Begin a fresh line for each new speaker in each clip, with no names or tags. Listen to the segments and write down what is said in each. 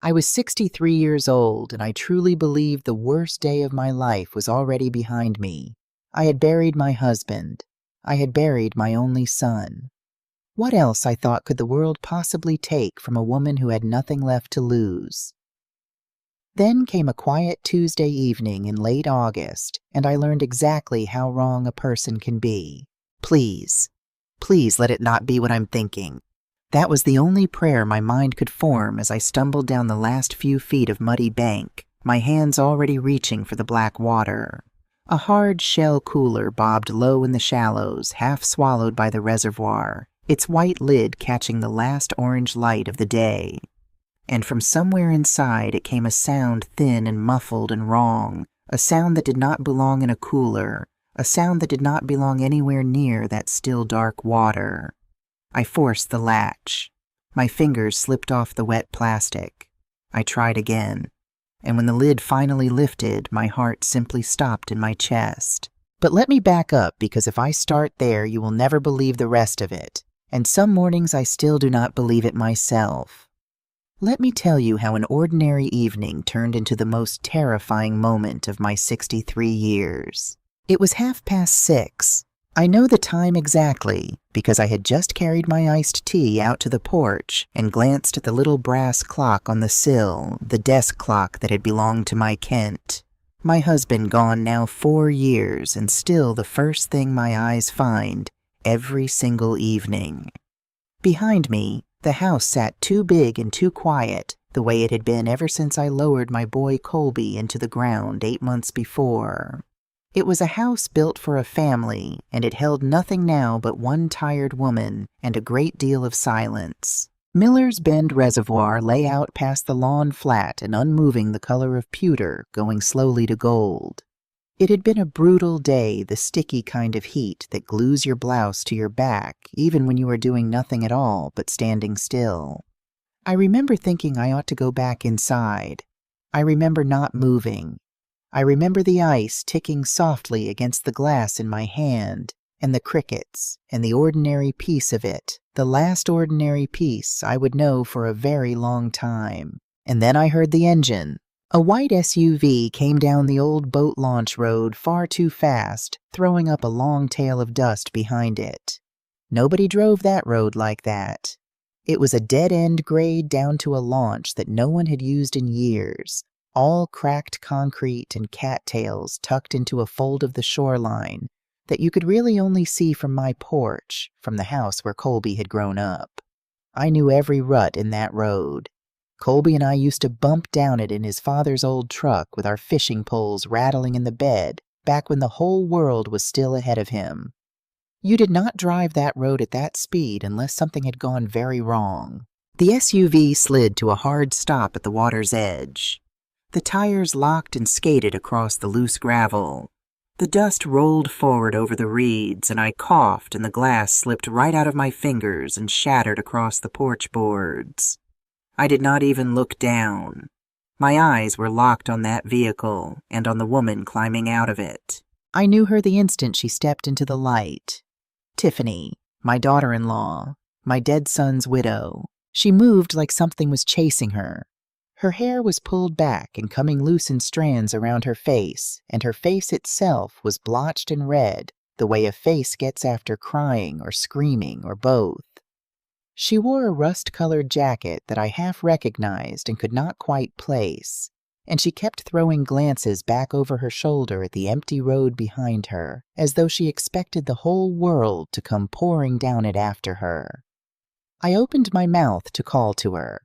I was 63 years old, and I truly believed the worst day of my life was already behind me. I had buried my husband. I had buried my only son. What else, I thought, could the world possibly take from a woman who had nothing left to lose? Then came a quiet Tuesday evening in late August, and I learned exactly how wrong a person can be. Please, please let it not be what I'm thinking. That was the only prayer my mind could form as I stumbled down the last few feet of muddy bank, my hands already reaching for the black water. A hard shell cooler bobbed low in the shallows, half swallowed by the reservoir, its white lid catching the last orange light of the day. And from somewhere inside it came a sound thin and muffled and wrong, a sound that did not belong in a cooler, a sound that did not belong anywhere near that still dark water. I forced the latch. My fingers slipped off the wet plastic. I tried again, and when the lid finally lifted, my heart simply stopped in my chest. But let me back up, because if I start there, you will never believe the rest of it, and some mornings I still do not believe it myself. Let me tell you how an ordinary evening turned into the most terrifying moment of my 63 years. It was 6:30. I know the time exactly because I had just carried my iced tea out to the porch and glanced at the little brass clock on the sill, the desk clock that had belonged to my Kent. My husband gone now 4 years, and still the first thing my eyes find every single evening. Behind me, the house sat too big and too quiet, the way it had been ever since I lowered my boy Colby into the ground 8 months before. It was a house built for a family, and it held nothing now but one tired woman and a great deal of silence. Miller's Bend Reservoir lay out past the lawn flat and unmoving, the color of pewter, going slowly to gold. It had been a brutal day, the sticky kind of heat that glues your blouse to your back, even when you are doing nothing at all but standing still. I remember thinking I ought to go back inside. I remember not moving. I remember the ice ticking softly against the glass in my hand, and the crickets, and the ordinary peace of it, the last ordinary peace I would know for a very long time. And then I heard the engine. A white SUV came down the old boat launch road far too fast, throwing up a long tail of dust behind it. Nobody drove that road like that. It was a dead-end grade down to a launch that no one had used in years, all cracked concrete and cattails tucked into a fold of the shoreline that you could really only see from my porch, from the house where Colby had grown up. I knew every rut in that road. Colby and I used to bump down it in his father's old truck with our fishing poles rattling in the bed, back when the whole world was still ahead of him. You did not drive that road at that speed unless something had gone very wrong. The SUV slid to a hard stop at the water's edge. The tires locked and skated across the loose gravel. The dust rolled forward over the reeds, and I coughed, and the glass slipped right out of my fingers and shattered across the porch boards. I did not even look down. My eyes were locked on that vehicle and on the woman climbing out of it. I knew her the instant she stepped into the light. Tiffany, my daughter-in-law, my dead son's widow. She moved like something was chasing her. Her hair was pulled back and coming loose in strands around her face, and her face itself was blotched and red, the way a face gets after crying or screaming or both. She wore a rust-colored jacket that I half recognized and could not quite place, and she kept throwing glances back over her shoulder at the empty road behind her, as though she expected the whole world to come pouring down it after her. I opened my mouth to call to her.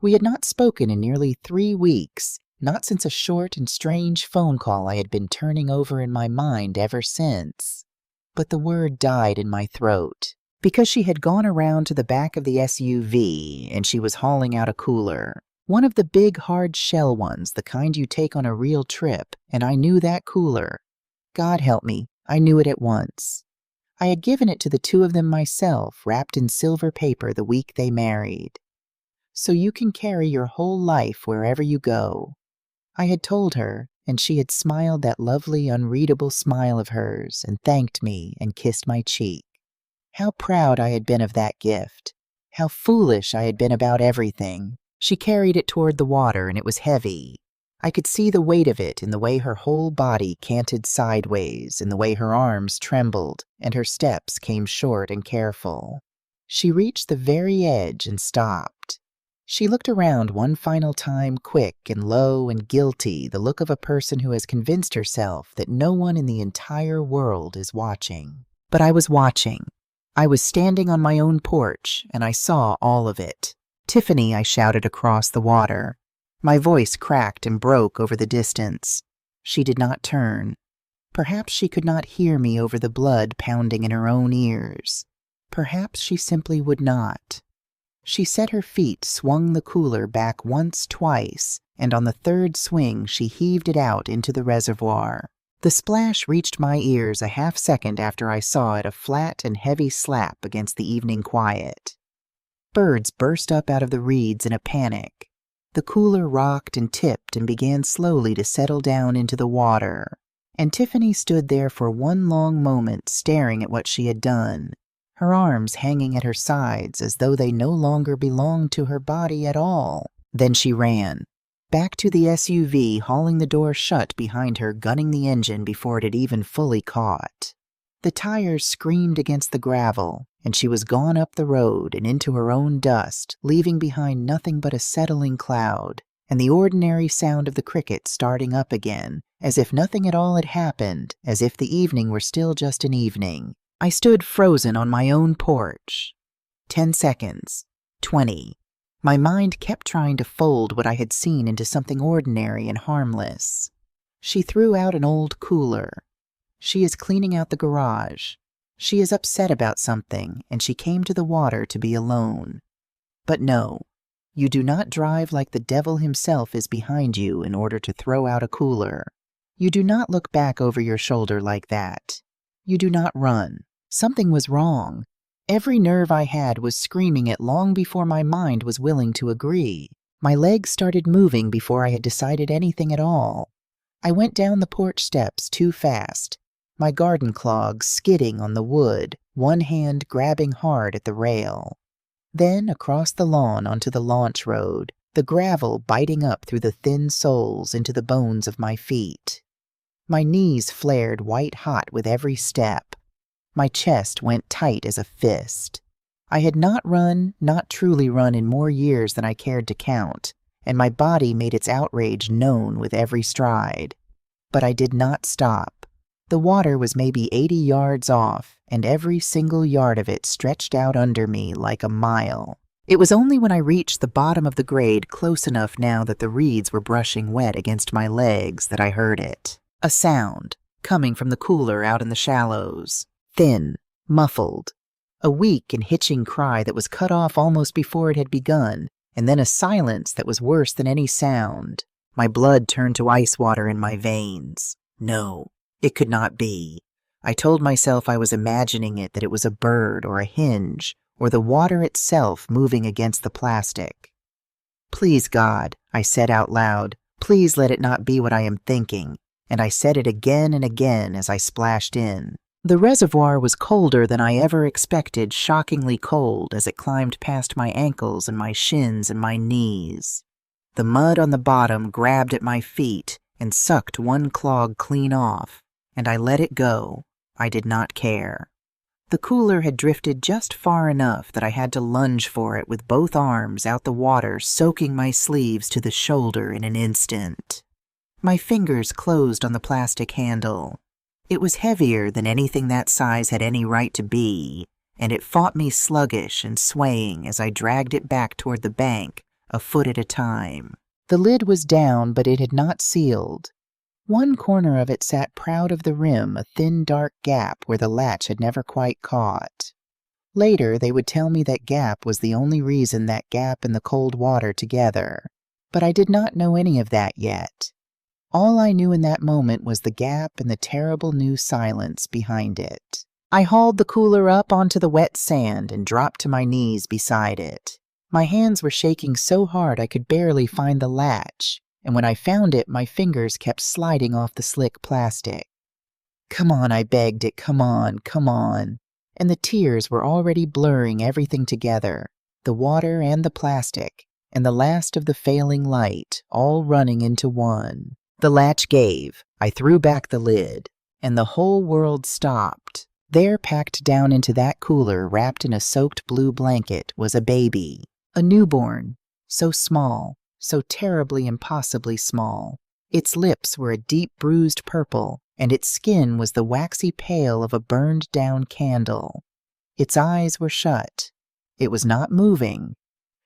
We had not spoken in nearly 3 weeks, not since a short and strange phone call I had been turning over in my mind ever since. But the word died in my throat, because she had gone around to the back of the SUV and she was hauling out a cooler, one of the big hard shell ones, the kind you take on a real trip, and I knew that cooler. God help me, I knew it at once. I had given it to the two of them myself, wrapped in silver paper the week they married. So you can carry your whole life wherever you go. I had told her, and she had smiled that lovely, unreadable smile of hers and thanked me and kissed my cheek. How proud I had been of that gift. How foolish I had been about everything. She carried it toward the water, and it was heavy. I could see the weight of it in the way her whole body canted sideways, in the way her arms trembled, and her steps came short and careful. She reached the very edge and stopped. She looked around one final time, quick and low and guilty, the look of a person who has convinced herself that no one in the entire world is watching. But I was watching. I was standing on my own porch, and I saw all of it. "Tiffany," I shouted across the water. My voice cracked and broke over the distance. She did not turn. Perhaps she could not hear me over the blood pounding in her own ears. Perhaps she simply would not. She set her feet, swung the cooler back once, twice, and on the third swing she heaved it out into the reservoir. The splash reached my ears a half-second after I saw it, a flat and heavy slap against the evening quiet. Birds burst up out of the reeds in a panic. The cooler rocked and tipped and began slowly to settle down into the water, and Tiffany stood there for one long moment staring at what she had done, her arms hanging at her sides as though they no longer belonged to her body at all. Then she ran. Back to the SUV, hauling the door shut behind her, gunning the engine before it had even fully caught. The tires screamed against the gravel, and she was gone up the road and into her own dust, leaving behind nothing but a settling cloud, and the ordinary sound of the crickets starting up again, as if nothing at all had happened, as if the evening were still just an evening. I stood frozen on my own porch. 10 seconds. 20. My mind kept trying to fold what I had seen into something ordinary and harmless. She threw out an old cooler. She is cleaning out the garage. She is upset about something, and she came to the water to be alone. But no, you do not drive like the devil himself is behind you in order to throw out a cooler. You do not look back over your shoulder like that. You do not run. Something was wrong. Every nerve I had was screaming it long before my mind was willing to agree. My legs started moving before I had decided anything at all. I went down the porch steps too fast, my garden clogs skidding on the wood, one hand grabbing hard at the rail. Then across the lawn onto the launch road, the gravel biting up through the thin soles into the bones of my feet. My knees flared white hot with every step. My chest went tight as a fist. I had not truly run in more years than I cared to count, and my body made its outrage known with every stride. But I did not stop. The water was maybe 80 yards off, and every single yard of it stretched out under me like a mile. It was only when I reached the bottom of the grade, close enough now that the reeds were brushing wet against my legs, that I heard it. A sound, coming from the cooler out in the shallows. Thin, muffled. A weak and hitching cry that was cut off almost before it had begun, and then a silence that was worse than any sound. My blood turned to ice water in my veins. No. It could not be. I told myself I was imagining it, that it was a bird or a hinge, or the water itself moving against the plastic. "Please, God," I said out loud, "please let it not be what I am thinking," and I said it again and again as I splashed in. The reservoir was colder than I ever expected, shockingly cold as it climbed past my ankles and my shins and my knees. The mud on the bottom grabbed at my feet and sucked one clog clean off. And I let it go. I did not care. The cooler had drifted just far enough that I had to lunge for it with both arms out the water, soaking my sleeves to the shoulder in an instant. My fingers closed on the plastic handle. It was heavier than anything that size had any right to be, and it fought me sluggish and swaying as I dragged it back toward the bank, a foot at a time. The lid was down, but it had not sealed. One corner of it sat proud of the rim, a thin dark gap where the latch had never quite caught. Later, they would tell me that gap was the only reason that gap and the cold water together. But I did not know any of that yet. All I knew in that moment was the gap and the terrible new silence behind it. I hauled the cooler up onto the wet sand and dropped to my knees beside it. My hands were shaking so hard I could barely find the latch, and when I found it, my fingers kept sliding off the slick plastic. "Come on," I begged it, "come on, come on." And the tears were already blurring everything together, the water and the plastic, and the last of the failing light, all running into one. The latch gave, I threw back the lid, and the whole world stopped. There, packed down into that cooler, wrapped in a soaked blue blanket, was a baby. A newborn, so small, so terribly impossibly small. Its lips were a deep bruised purple, and its skin was the waxy pale of a burned-down candle. Its eyes were shut. It was not moving,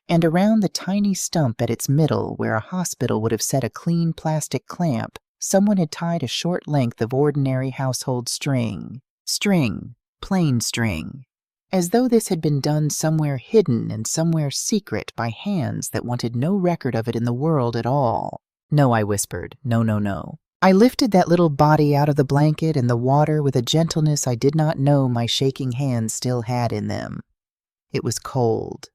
and around the tiny stump at its middle, where a hospital would have set a clean plastic clamp, someone had tied a short length of ordinary household string. String, plain string. As though this had been done somewhere hidden and somewhere secret by hands that wanted no record of it in the world at all. No, I whispered. No, no, no. I lifted that little body out of the blanket and the water with a gentleness I did not know my shaking hands still had in them. It was cold.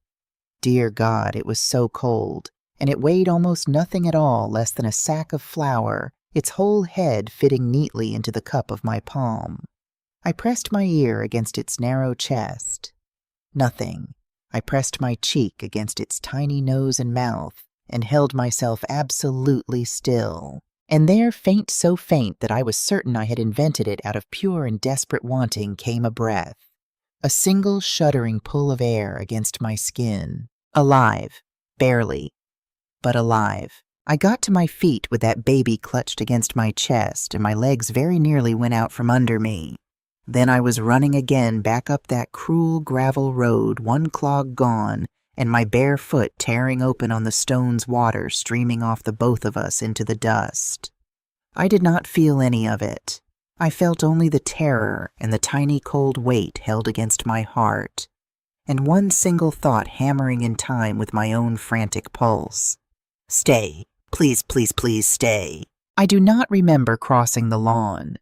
Dear God, it was so cold, and it weighed almost nothing at all, less than a sack of flour, its whole head fitting neatly into the cup of my palm. I pressed my ear against its narrow chest. Nothing. I pressed my cheek against its tiny nose and mouth, and held myself absolutely still. And there, faint so faint that I was certain I had invented it out of pure and desperate wanting, came a breath. A single shuddering pull of air against my skin. Alive. Barely. But alive. I got to my feet with that baby clutched against my chest, and my legs very nearly went out from under me. Then I was running again back up that cruel gravel road, one clog gone, and my bare foot tearing open on the stone's water streaming off the both of us into the dust. I did not feel any of it. I felt only the terror and the tiny cold weight held against my heart, and one single thought hammering in time with my own frantic pulse. Stay. Please, please, please stay. I do not remember crossing the lawn.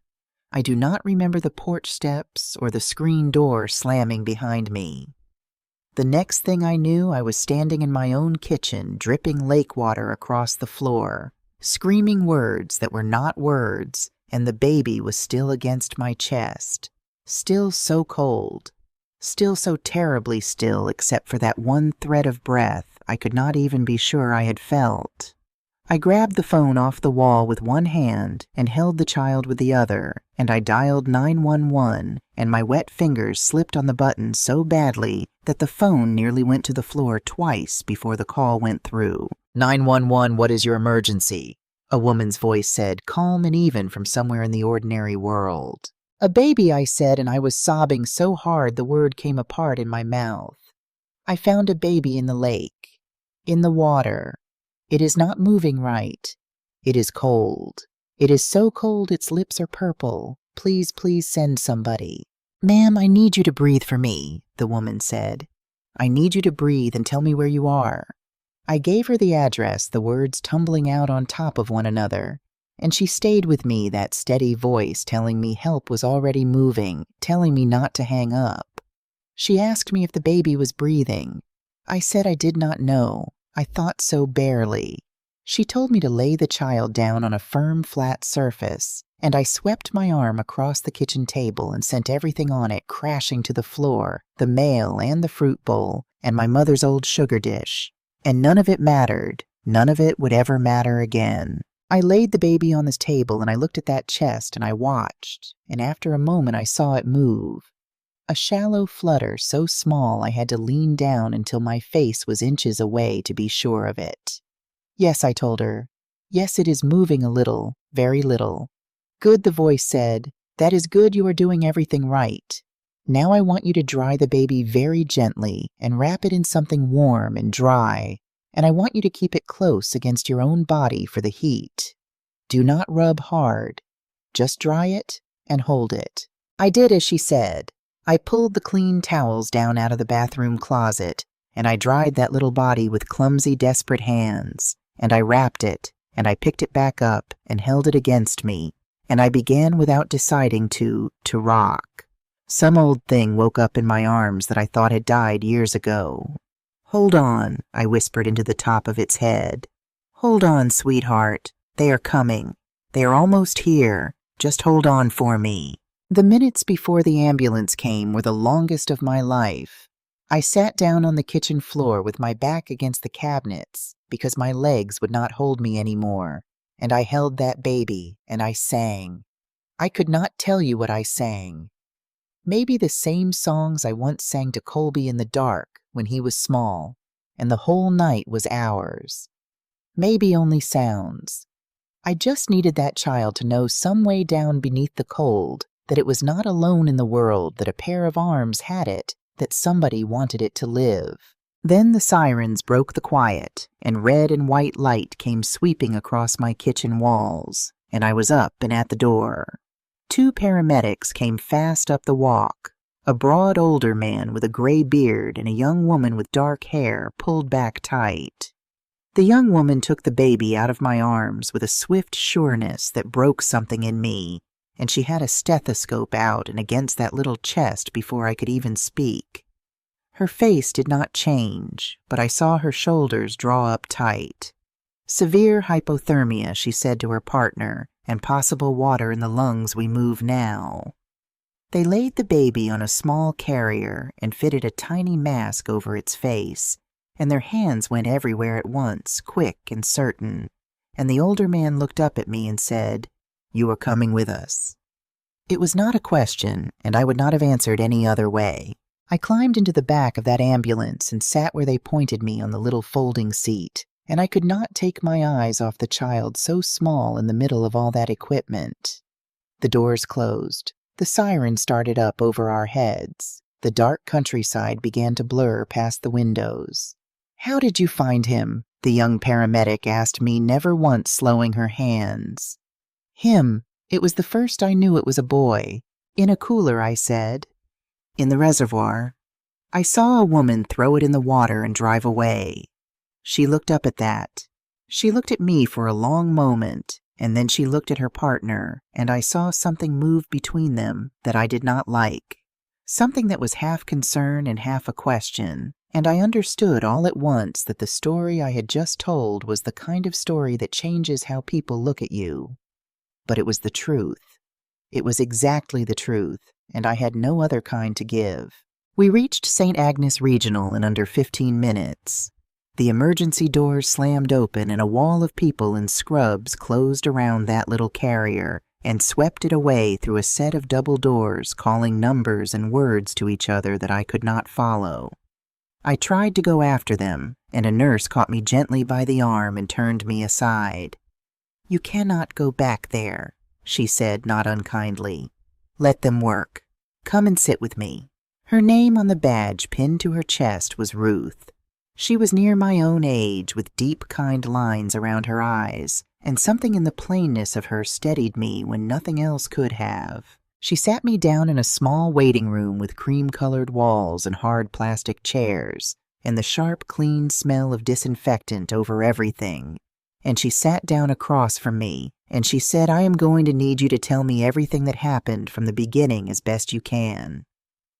I do not remember the porch steps or the screen door slamming behind me. The next thing I knew, I was standing in my own kitchen, dripping lake water across the floor, screaming words that were not words, and the baby was still against my chest, still so cold, still so terribly still except for that one thread of breath I could not even be sure I had felt. I grabbed the phone off the wall with one hand and held the child with the other, and I dialed 911, and my wet fingers slipped on the button so badly that the phone nearly went to the floor twice before the call went through. 911, what is your emergency? A woman's voice said, calm and even from somewhere in the ordinary world. A baby, I said, and I was sobbing so hard the word came apart in my mouth. I found a baby in the lake, in the water. It is not moving right. It is cold. It is so cold its lips are purple. Please, please send somebody. Ma'am, I need you to breathe for me, the woman said. I need you to breathe and tell me where you are. I gave her the address, the words tumbling out on top of one another, and she stayed with me, that steady voice telling me help was already moving, telling me not to hang up. She asked me if the baby was breathing. I said I did not know. I thought so barely. She told me to lay the child down on a firm, flat surface, and I swept my arm across the kitchen table and sent everything on it crashing to the floor, the mail and the fruit bowl, and my mother's old sugar dish. And none of it mattered. None of it would ever matter again. I laid the baby on this table, and I looked at that chest, and I watched, and after a moment I saw it move. A shallow flutter so small I had to lean down until my face was inches away to be sure of it. Yes, I told her. Yes, it is moving a little, very little. Good, the voice said. That is good, you are doing everything right. Now I want you to dry the baby very gently and wrap it in something warm and dry, and I want you to keep it close against your own body for the heat. Do not rub hard. Just dry it and hold it. I did as she said. I pulled the clean towels down out of the bathroom closet, and I dried that little body with clumsy, desperate hands, and I wrapped it, and I picked it back up and held it against me, and I began without deciding to rock. Some old thing woke up in my arms that I thought had died years ago. Hold on, I whispered into the top of its head. Hold on, sweetheart. They are coming. They are almost here. Just hold on for me. The minutes before the ambulance came were the longest of my life. I sat down on the kitchen floor with my back against the cabinets because my legs would not hold me anymore, and I held that baby and I sang. I could not tell you what I sang. Maybe the same songs I once sang to Colby in the dark when he was small, and the whole night was ours. Maybe only sounds. I just needed that child to know some way down beneath the cold that it was not alone in the world, that a pair of arms had it, that somebody wanted it to live. Then the sirens broke the quiet, and red and white light came sweeping across my kitchen walls, and I was up and at the door. 2 paramedics came fast up the walk, a broad older man with a gray beard and a young woman with dark hair pulled back tight. The young woman took the baby out of my arms with a swift sureness that broke something in me, and she had a stethoscope out and against that little chest before I could even speak. Her face did not change, but I saw her shoulders draw up tight. Severe hypothermia, she said to her partner, and possible water in the lungs we move now. They laid the baby on a small carrier and fitted a tiny mask over its face, and their hands went everywhere at once, quick and certain, and the older man looked up at me and said, "You are coming with us." It was not a question, and I would not have answered any other way. I climbed into the back of that ambulance and sat where they pointed me on the little folding seat, and I could not take my eyes off the child so small in the middle of all that equipment. The doors closed. The siren started up over our heads. The dark countryside began to blur past the windows. "How did you find him?" the young paramedic asked me, never once slowing her hands. "Him. It was the first I knew it was a boy. In a cooler," I said. "In the reservoir. I saw a woman throw it in the water and drive away." She looked up at that. She looked at me for a long moment, and then she looked at her partner, and I saw something move between them that I did not like. Something that was half concern and half a question, and I understood all at once that the story I had just told was the kind of story that changes how people look at you. But it was the truth. It was exactly the truth, and I had no other kind to give. We reached St. Agnes Regional in under 15 minutes. The emergency doors slammed open and a wall of people in scrubs closed around that little carrier and swept it away through a set of double doors, calling numbers and words to each other that I could not follow. I tried to go after them, and a nurse caught me gently by the arm and turned me aside. "You cannot go back there," she said, not unkindly. "Let them work. Come and sit with me." Her name on the badge pinned to her chest was Ruth. She was near my own age, with deep, kind lines around her eyes, and something in the plainness of her steadied me when nothing else could have. She sat me down in a small waiting room with cream-colored walls and hard plastic chairs, and the sharp, clean smell of disinfectant over everything. And she sat down across from me, and she said, "I am going to need you to tell me everything that happened from the beginning as best you can."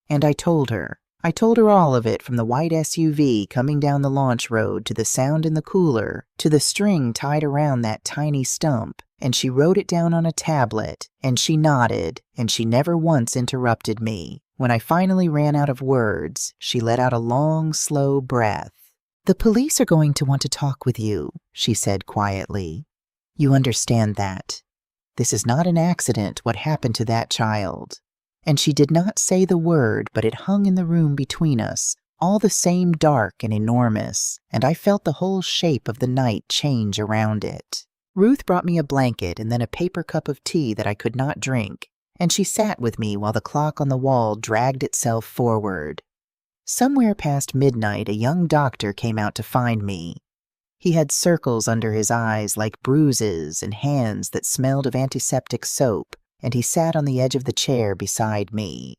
And I told her. I told her all of it, from the white SUV coming down the launch road to the sound in the cooler to the string tied around that tiny stump, and she wrote it down on a tablet, and she nodded, and she never once interrupted me. When I finally ran out of words, she let out a long, slow breath. "The police are going to want to talk with you," she said quietly. "You understand that. This is not an accident, what happened to that child." And she did not say the word, but it hung in the room between us, all the same dark and enormous, and I felt the whole shape of the night change around it. Ruth brought me a blanket and then a paper cup of tea that I could not drink, and she sat with me while the clock on the wall dragged itself forward. Somewhere past midnight, a young doctor came out to find me. He had circles under his eyes like bruises and hands that smelled of antiseptic soap, and he sat on the edge of the chair beside me.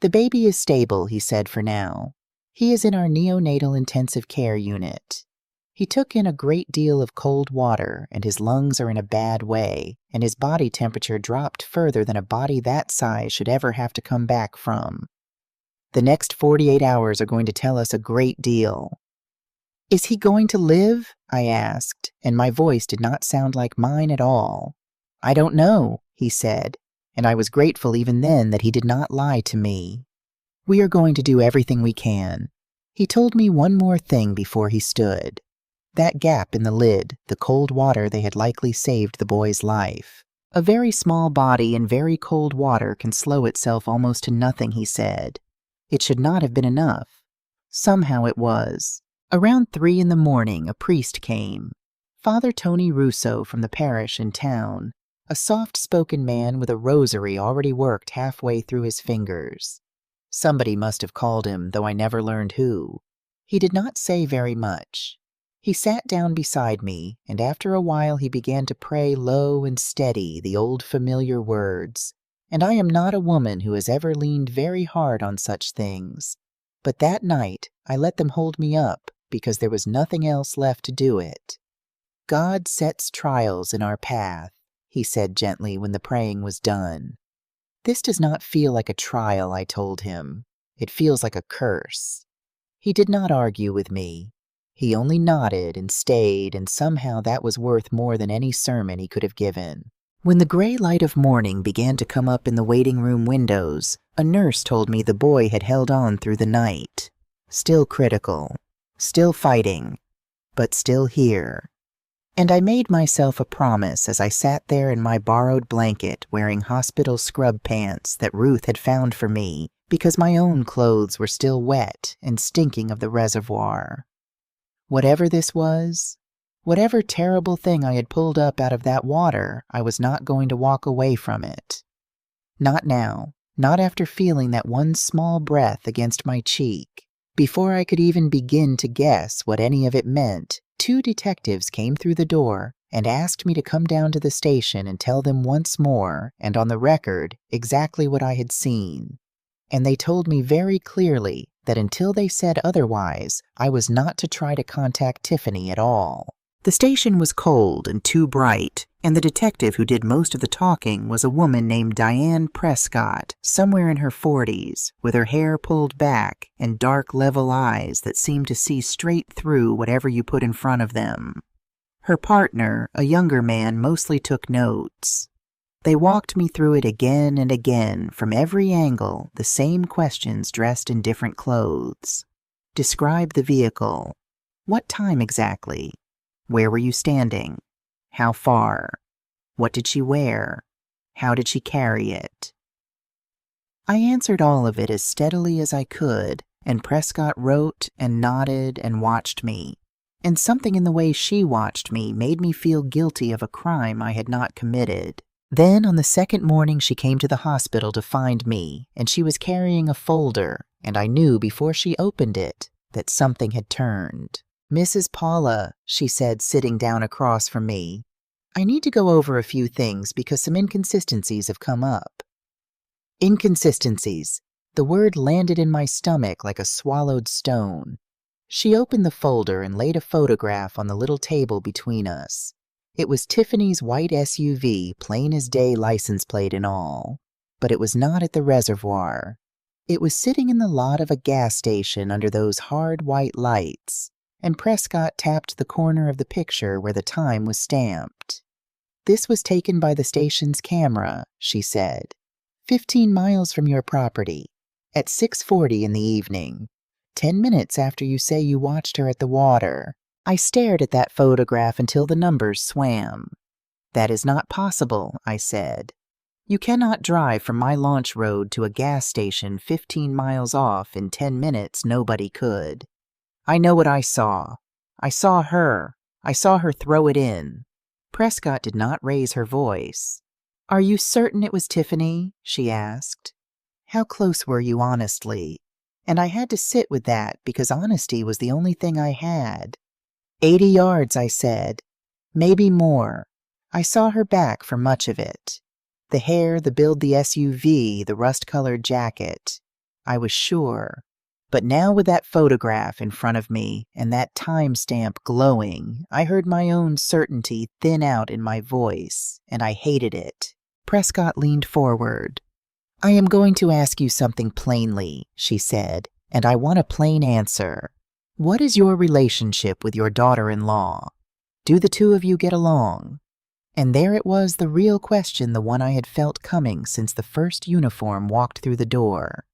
"The baby is stable," he said, "for now. He is in our neonatal intensive care unit. He took in a great deal of cold water, and his lungs are in a bad way, and his body temperature dropped further than a body that size should ever have to come back from. The next 48 hours are going to tell us a great deal." "Is he going to live?" I asked, and my voice did not sound like mine at all. "I don't know," he said, and I was grateful even then that he did not lie to me. We are going to do everything we can. He told me one more thing before he stood. That gap in the lid, the cold water they had likely saved the boy's life. A very small body in very cold water can slow itself almost to nothing, he said. It should not have been enough. Somehow it was. Around 3 in the morning, a priest came. Father Tony Russo from the parish in town, a soft-spoken man with a rosary already worked halfway through his fingers. Somebody must have called him, though I never learned who. He did not say very much. He sat down beside me, and after a while he began to pray low and steady the old familiar words, and I am not a woman who has ever leaned very hard on such things. But that night I let them hold me up because there was nothing else left to do it. God sets trials in our path, he said gently when the praying was done. This does not feel like a trial, I told him. It feels like a curse. He did not argue with me. He only nodded and stayed, and somehow that was worth more than any sermon he could have given. When the gray light of morning began to come up in the waiting room windows, a nurse told me the boy had held on through the night. Still critical, still fighting, but still here. And I made myself a promise as I sat there in my borrowed blanket wearing hospital scrub pants that Ruth had found for me because my own clothes were still wet and stinking of the reservoir. Whatever this was, whatever terrible thing I had pulled up out of that water, I was not going to walk away from it. Not now, not after feeling that one small breath against my cheek. Before I could even begin to guess what any of it meant, 2 detectives came through the door and asked me to come down to the station and tell them once more, and on the record, exactly what I had seen. And they told me very clearly that until they said otherwise, I was not to try to contact Tiffany at all. The station was cold and too bright, and the detective who did most of the talking was a woman named Diane Prescott, somewhere in her 40s, with her hair pulled back and dark level eyes that seemed to see straight through whatever you put in front of them. Her partner, a younger man, mostly took notes. They walked me through it again and again, from every angle, the same questions dressed in different clothes. Describe the vehicle. What time exactly? Where were you standing? How far? What did she wear? How did she carry it? I answered all of it as steadily as I could, and Prescott wrote and nodded and watched me. And something in the way she watched me made me feel guilty of a crime I had not committed. Then, on the second morning, she came to the hospital to find me, and she was carrying a folder, and I knew before she opened it that something had turned. "Mrs. Paula," she said, sitting down across from me, "I need to go over a few things because some inconsistencies have come up." Inconsistencies. The word landed in my stomach like a swallowed stone. She opened the folder and laid a photograph on the little table between us. It was Tiffany's white SUV, plain as day license plate and all. But it was not at the reservoir. It was sitting in the lot of a gas station under those hard white lights, and Prescott tapped the corner of the picture where the time was stamped. "This was taken by the station's camera," she said. 15 miles from your property, at 6:40 in the evening, 10 minutes after you say you watched her at the water." I stared at that photograph until the numbers swam. "That is not possible," I said. "You cannot drive from my launch road to a gas station 15 miles off in 10 minutes. Nobody could. I know what I saw. I saw her. I saw her throw it in." Prescott did not raise her voice. "Are you certain it was Tiffany?" she asked. "How close were you, honestly?" And I had to sit with that because honesty was the only thing I had. 80 yards, I said. Maybe more. I saw her back for much of it. The hair, the build, the SUV, the rust-colored jacket. I was sure. But now with that photograph in front of me and that timestamp glowing, I heard my own certainty thin out in my voice, and I hated it. Prescott leaned forward. "I am going to ask you something plainly," she said, "and I want a plain answer. What is your relationship with your daughter-in-law? Do the two of you get along?" And there it was, the real question, the one I had felt coming since the first uniform walked through the door.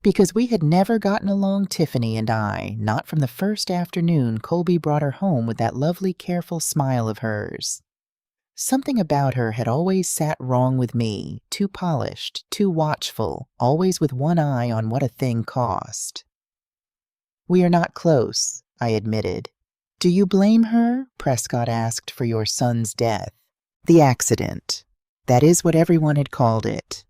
Because we had never gotten along, Tiffany and I, not from the first afternoon Colby brought her home with that lovely, careful smile of hers. Something about her had always sat wrong with me, too polished, too watchful, always with one eye on what a thing cost. "We are not close," I admitted. "Do you blame her?" Prescott asked, "for your son's death?" "The accident. That is what everyone had called it.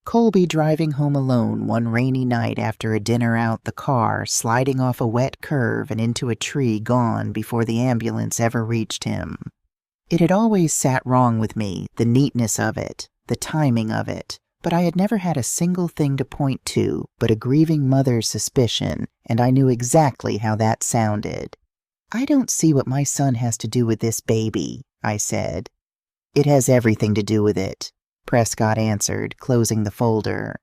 Colby driving home alone one rainy night after a dinner out, the car sliding off a wet curve and into a tree, gone before the ambulance ever reached him. It had always sat wrong with me, the neatness of it, the timing of it, but I had never had a single thing to point to but a grieving mother's suspicion, and I knew exactly how that sounded. "I don't see what my son has to do with this baby," I said. "It has everything to do with it," Prescott answered, closing the folder.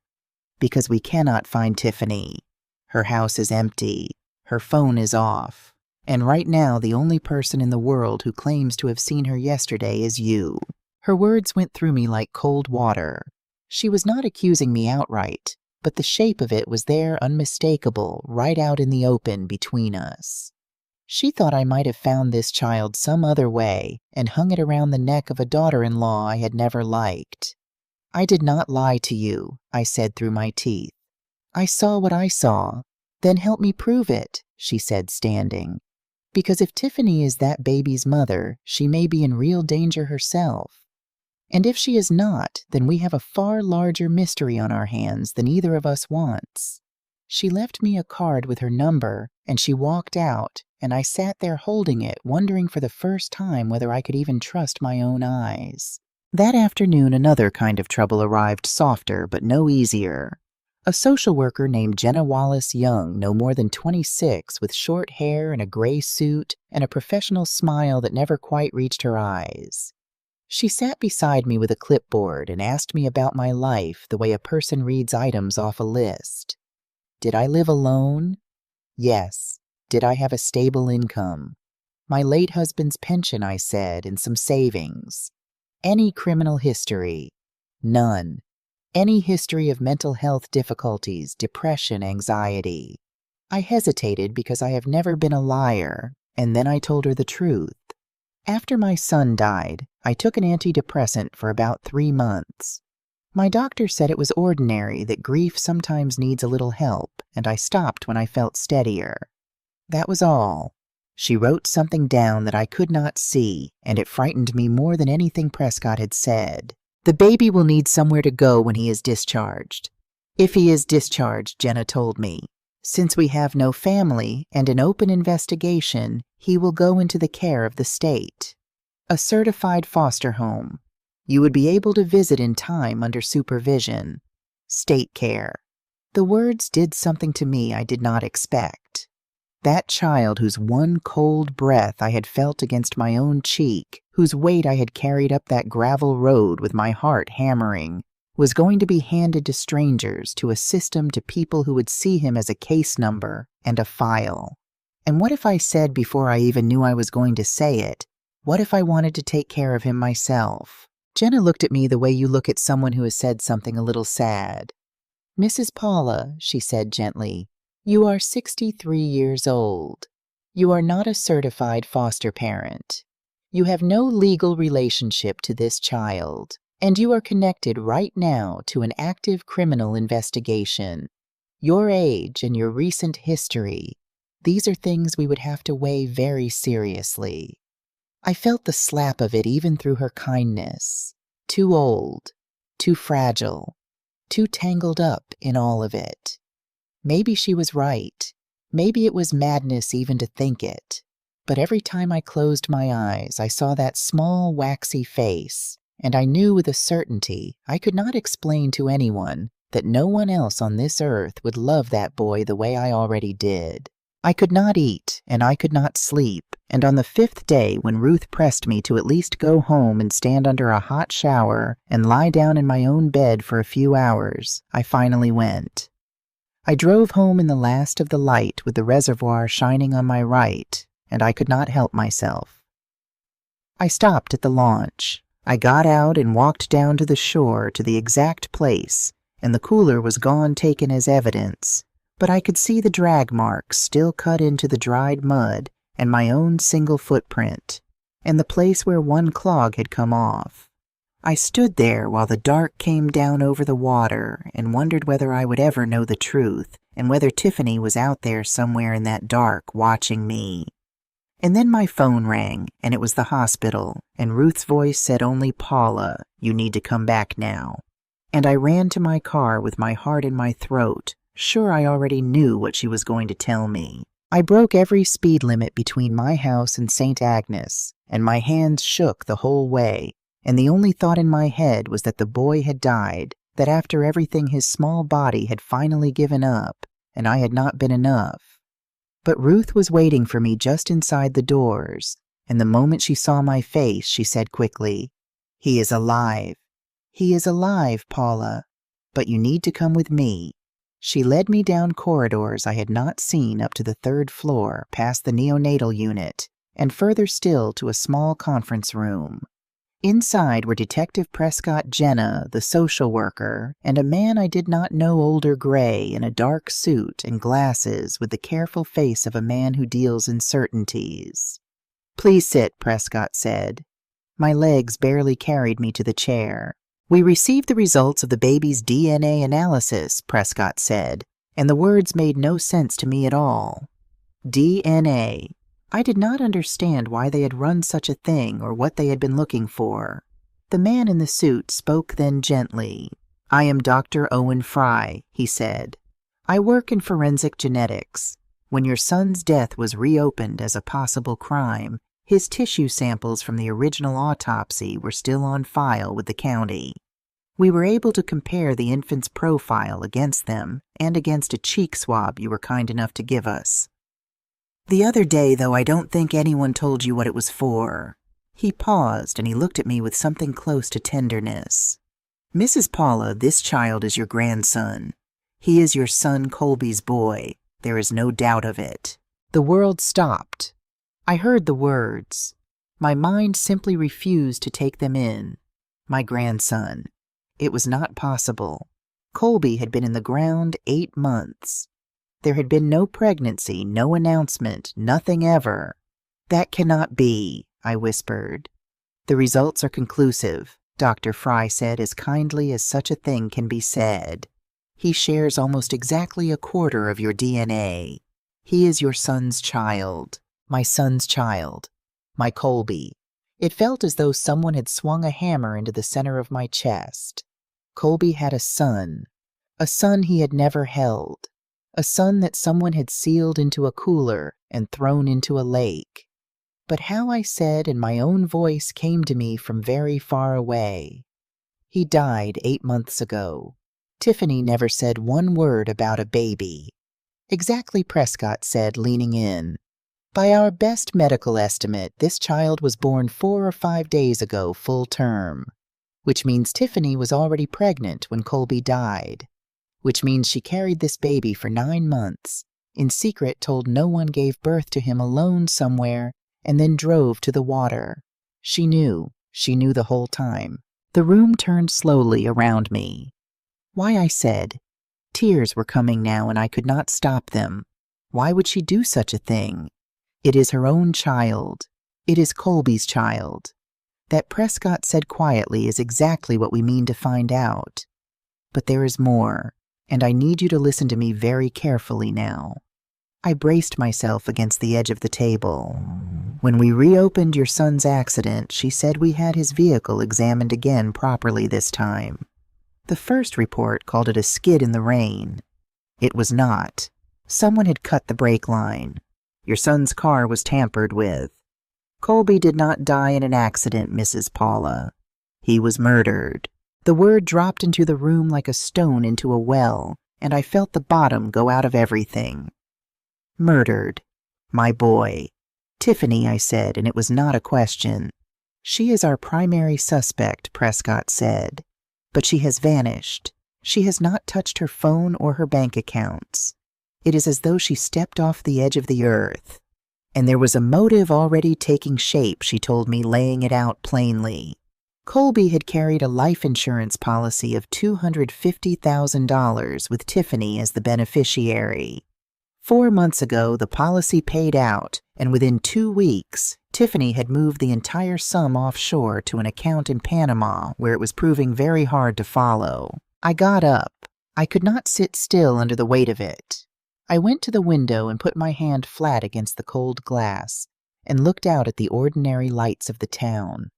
"Because we cannot find Tiffany. Her house is empty. Her phone is off. And right now, the only person in the world who claims to have seen her yesterday is you." Her words went through me like cold water. She was not accusing me outright, but the shape of it was there, unmistakable, right out in the open between us. She thought I might have found this child some other way and hung it around the neck of a daughter-in-law I had never liked. "I did not lie to you," I said through my teeth. "I saw what I saw." "Then help me prove it," she said, standing. "Because if Tiffany is that baby's mother, she may be in real danger herself. And if she is not, then we have a far larger mystery on our hands than either of us wants." She left me a card with her number, and she walked out, and I sat there holding it, wondering for the first time whether I could even trust my own eyes. That afternoon, another kind of trouble arrived, softer but no easier. A social worker named Jenna Wallace Young, no more than 26, with short hair and a gray suit and a professional smile that never quite reached her eyes. She sat beside me with a clipboard and asked me about my life the way a person reads items off a list. Did I live alone? Yes. Did I have a stable income? My late husband's pension, I said, and some savings. Any criminal history? None. Any history of mental health difficulties, depression, anxiety? I hesitated because I have never been a liar, and then I told her the truth. After my son died, I took an antidepressant for about 3 months. My doctor said it was ordinary, that grief sometimes needs a little help, and I stopped when I felt steadier. That was all. She wrote something down that I could not see, and it frightened me more than anything Prescott had said. "The baby will need somewhere to go when he is discharged." "If he is discharged," Jenna told me. "Since we have no family and an open investigation, he will go into the care of the state. A certified foster home. You would be able to visit in time under supervision. State care." The words did something to me I did not expect. That child whose one cold breath I had felt against my own cheek, whose weight I had carried up that gravel road with my heart hammering, was going to be handed to strangers, to a system, to people who would see him as a case number and a file. And what if I said before I even knew I was going to say it, what if I wanted to take care of him myself? Jenna looked at me the way you look at someone who has said something a little sad. "Mrs. Paula," she said gently, "you are 63 years old. You are not a certified foster parent. You have no legal relationship to this child, and you are connected right now to an active criminal investigation. Your age and your recent history, these are things we would have to weigh very seriously." I felt the slap of it even through her kindness. Too old, too fragile, too tangled up in all of it. Maybe she was right. Maybe it was madness even to think it. But every time I closed my eyes, I saw that small, waxy face, and I knew with a certainty I could not explain to anyone that no one else on this earth would love that boy the way I already did. I could not eat, and I could not sleep, and on the 5th day, when Ruth pressed me to at least go home and stand under a hot shower and lie down in my own bed for a few hours, I finally went. I drove home in the last of the light with the reservoir shining on my right, and I could not help myself. I stopped at the launch. I got out and walked down to the shore to the exact place, and the cooler was gone taken as evidence, but I could see the drag marks still cut into the dried mud and my own single footprint, and the place where one clog had come off. I stood there while the dark came down over the water and wondered whether I would ever know the truth and whether Tiffany was out there somewhere in that dark watching me. And then my phone rang, and it was the hospital, and Ruth's voice said only, "Paula, you need to come back now." And I ran to my car with my heart in my throat, sure I already knew what she was going to tell me. I broke every speed limit between my house and St. Agnes, and my hands shook the whole way, and the only thought in my head was that the boy had died, that after everything his small body had finally given up, and I had not been enough. But Ruth was waiting for me just inside the doors, and the moment she saw my face, she said quickly, "He is alive. He is alive, Paula, but you need to come with me." She led me down corridors I had not seen up to the 3rd floor, past the neonatal unit, and further still to a small conference room. Inside were Detective Prescott Jenna, the social worker, and a man I did not know, older gray, in a dark suit and glasses with the careful face of a man who deals in certainties. "Please sit," Prescott said. My legs barely carried me to the chair. "We received the results of the baby's DNA analysis," Prescott said, and the words made no sense to me at all. DNA. I did not understand why they had run such a thing or what they had been looking for. The man in the suit spoke then gently. "I am Dr. Owen Fry," he said. "I work in forensic genetics. When your son's death was reopened as a possible crime, his tissue samples from the original autopsy were still on file with the county. We were able to compare the infant's profile against them and against a cheek swab you were kind enough to give us. The other day, though, I don't think anyone told you what it was for." He paused, and he looked at me with something close to tenderness. "Mrs. Paula, this child is your grandson. He is your son Colby's boy. There is no doubt of it." The world stopped. I heard the words. My mind simply refused to take them in. My grandson. It was not possible. Colby had been in the ground 8 months. There had been no pregnancy, no announcement, nothing ever. "That cannot be," I whispered. "The results are conclusive," Dr. Fry said as kindly as such a thing can be said. "He shares almost exactly 1/4 of your DNA. He is your son's child, my son's child, my Colby." It felt as though someone had swung a hammer into the center of my chest. Colby had a son he had never held. A son that someone had sealed into a cooler and thrown into a lake. But how, I said, and my own voice came to me from very far away. "He died 8 months ago. Tiffany never said one word about a baby." "Exactly," Prescott said, leaning in. "By our best medical estimate, this child was born 4 or 5 days ago, full term. Which means Tiffany was already pregnant when Colby died. Which means she carried this baby for 9 months, in secret told no one, gave birth to him alone somewhere, and then drove to the water. She knew the whole time." The room turned slowly around me. Why, I said. Tears were coming now, and I could not stop them. Why would she do such a thing? It is her own child. It is Colby's child. That, Prescott said quietly, is exactly what we mean to find out. But there is more. And I need you to listen to me very carefully now. I braced myself against the edge of the table. "When we reopened your son's accident, she said we had his vehicle examined again properly this time. The first report called it a skid in the rain. It was not. Someone had cut the brake line. Your son's car was tampered with. Colby did not die in an accident, Mrs. Paula. He was murdered." The word dropped into the room like a stone into a well, and I felt the bottom go out of everything. "Murdered. My boy. Tiffany," I said, and it was not a question. "She is our primary suspect," Prescott said. "But she has vanished. She has not touched her phone or her bank accounts. It is as though she stepped off the edge of the earth. And there was a motive already taking shape," she told me, laying it out plainly. Colby had carried a life insurance policy of $250,000 with Tiffany as the beneficiary. 4 months ago, the policy paid out, and within 2 weeks, Tiffany had moved the entire sum offshore to an account in Panama where it was proving very hard to follow. I got up. I could not sit still under the weight of it. I went to the window and put my hand flat against the cold glass and looked out at the ordinary lights of the town.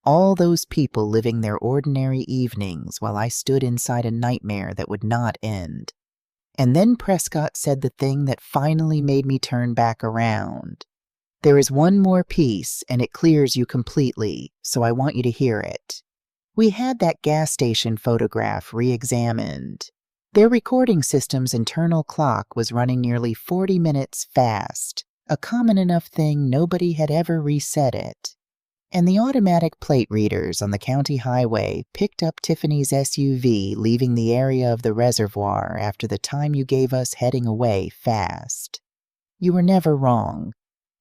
All those people living their ordinary evenings while I stood inside a nightmare that would not end. And then Prescott said the thing that finally made me turn back around. There is one more piece, and it clears you completely, so I want you to hear it. We had that gas station photograph re-examined. Their recording system's internal clock was running nearly 40 minutes fast, a common enough thing nobody had ever reset it. And the automatic plate readers on the county highway picked up Tiffany's SUV leaving the area of the reservoir after the time you gave us heading away fast. You were never wrong.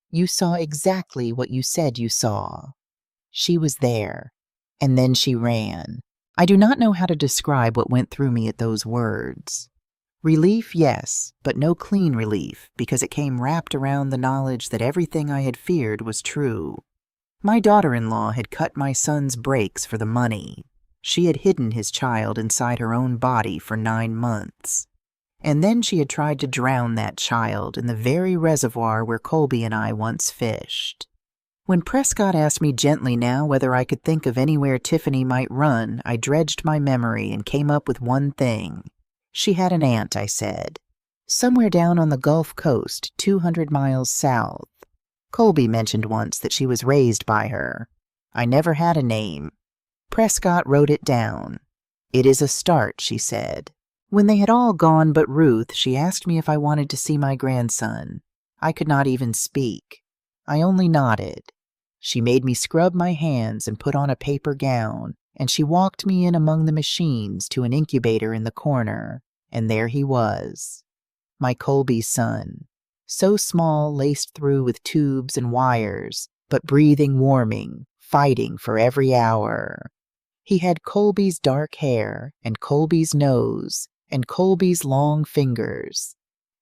You saw exactly what you said you saw. She was there, and then she ran. I do not know how to describe what went through me at those words. Relief, yes, but no clean relief, because it came wrapped around the knowledge that everything I had feared was true. My daughter-in-law had cut my son's brakes for the money. She had hidden his child inside her own body for 9 months. And then she had tried to drown that child in the very reservoir where Colby and I once fished. When Prescott asked me gently now whether I could think of anywhere Tiffany might run, I dredged my memory and came up with one thing. She had an aunt, I said. Somewhere down on the Gulf Coast, 200 miles south. Colby mentioned once that she was raised by her. I never had a name. Prescott wrote it down. It is a start, she said. When they had all gone but Ruth, she asked me if I wanted to see my grandson. I could not even speak. I only nodded. She made me scrub my hands and put on a paper gown, and she walked me in among the machines to an incubator in the corner, and there he was. My Colby's son. So small, laced through with tubes and wires, but breathing warming, fighting for every hour. He had Colby's dark hair, and Colby's nose, and Colby's long fingers.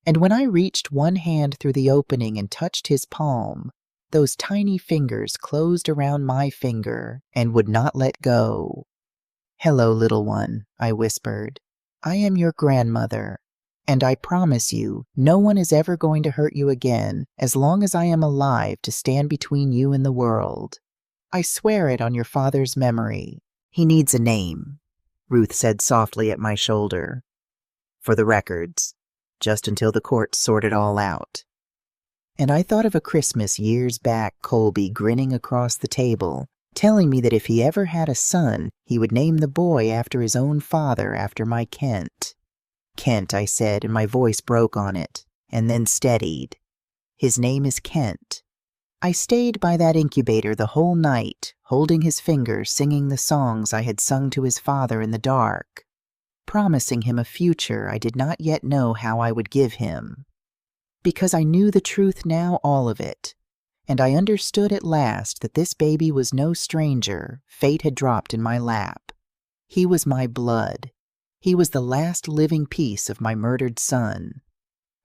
And when I reached one hand through the opening and touched his palm, those tiny fingers closed around my finger and would not let go. "Hello, little one," I whispered. "I am your grandmother. And I promise you, no one is ever going to hurt you again as long as I am alive to stand between you and the world. I swear it on your father's memory. He needs a name," Ruth said softly at my shoulder. "For the records, just until the courts sort it all out." And I thought of a Christmas years back, Colby grinning across the table, telling me that if he ever had a son, he would name the boy after his own father after my Kent. "Kent," I said, and my voice broke on it, and then steadied. "His name is Kent." I stayed by that incubator the whole night, holding his finger, singing the songs I had sung to his father in the dark, promising him a future I did not yet know how I would give him. Because I knew the truth now, all of it, and I understood at last that this baby was no stranger fate had dropped in my lap. He was my blood. He was the last living piece of my murdered son.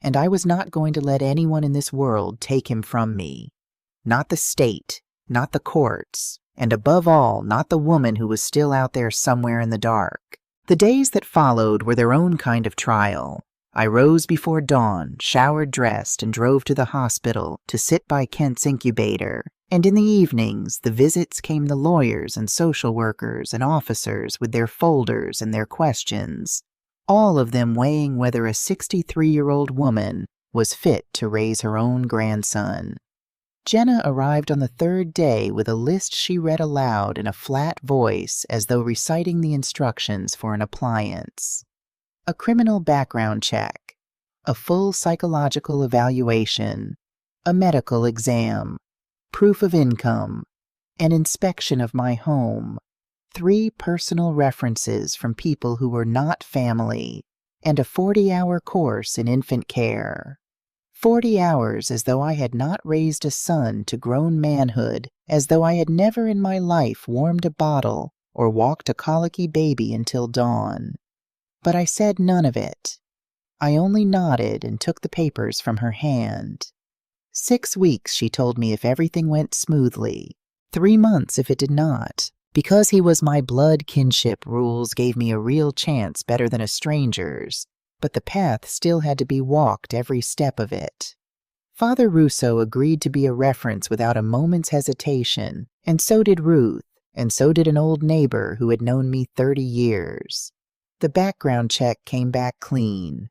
And I was not going to let anyone in this world take him from me. Not the state, not the courts, and above all, not the woman who was still out there somewhere in the dark. The days that followed were their own kind of trial. I rose before dawn, showered, dressed, and drove to the hospital to sit by Kent's incubator. And in the evenings, the visits came the lawyers and social workers and officers with their folders and their questions, all of them weighing whether a 63-year-old woman was fit to raise her own grandson. Jenna arrived on the 3rd day with a list she read aloud in a flat voice as though reciting the instructions for an appliance. A criminal background check, a full psychological evaluation, a medical exam, proof of income, an inspection of my home, 3 personal references from people who were not family, and a 40-hour course in infant care. 40 hours as though I had not raised a son to grown manhood as though I had never in my life warmed a bottle or walked a colicky baby until dawn. But I said none of it. I only nodded and took the papers from her hand. 6 weeks, she told me, if everything went smoothly. 3 months if it did not. Because he was my blood, kinship rules gave me a real chance better than a stranger's, but the path still had to be walked every step of it. Father Russo agreed to be a reference without a moment's hesitation, and so did Ruth, and so did an old neighbor who had known me 30 years. The background check came back clean.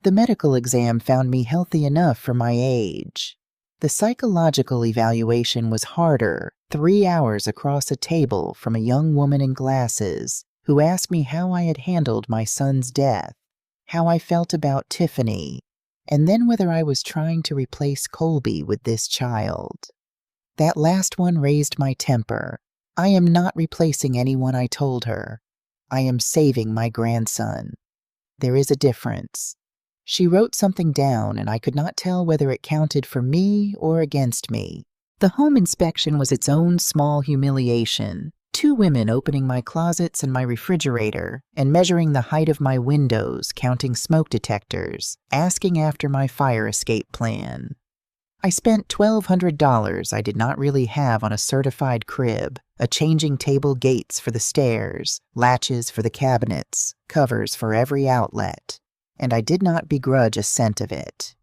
The medical exam found me healthy enough for my age. The psychological evaluation was harder, 3 hours across a table from a young woman in glasses who asked me how I had handled my son's death, how I felt about Tiffany, and then whether I was trying to replace Colby with this child. That last one raised my temper. I am not replacing anyone, I told her. I am saving my grandson. There is a difference. She wrote something down, and I could not tell whether it counted for me or against me. The home inspection was its own small humiliation. 2 women opening my closets and my refrigerator, and measuring the height of my windows, counting smoke detectors, asking after my fire escape plan. I spent $1,200 I did not really have on a certified crib, a changing table gates for the stairs, latches for the cabinets, covers for every outlet. And I did not begrudge a cent of it.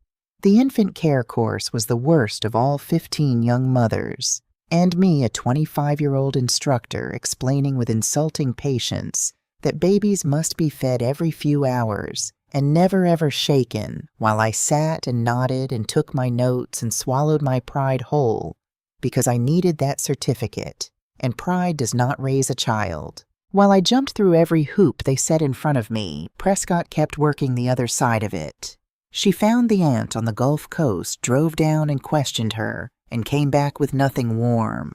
The infant care course was the worst of all 15 young mothers, and me, a 25-year-old instructor, explaining with insulting patience that babies must be fed every few hours and never ever shaken, while I sat and nodded and took my notes and swallowed my pride whole, because I needed that certificate, and pride does not raise a child. While I jumped through every hoop they set in front of me, Prescott kept working the other side of it. She found the aunt on the Gulf Coast, drove down and questioned her, and came back with nothing warm.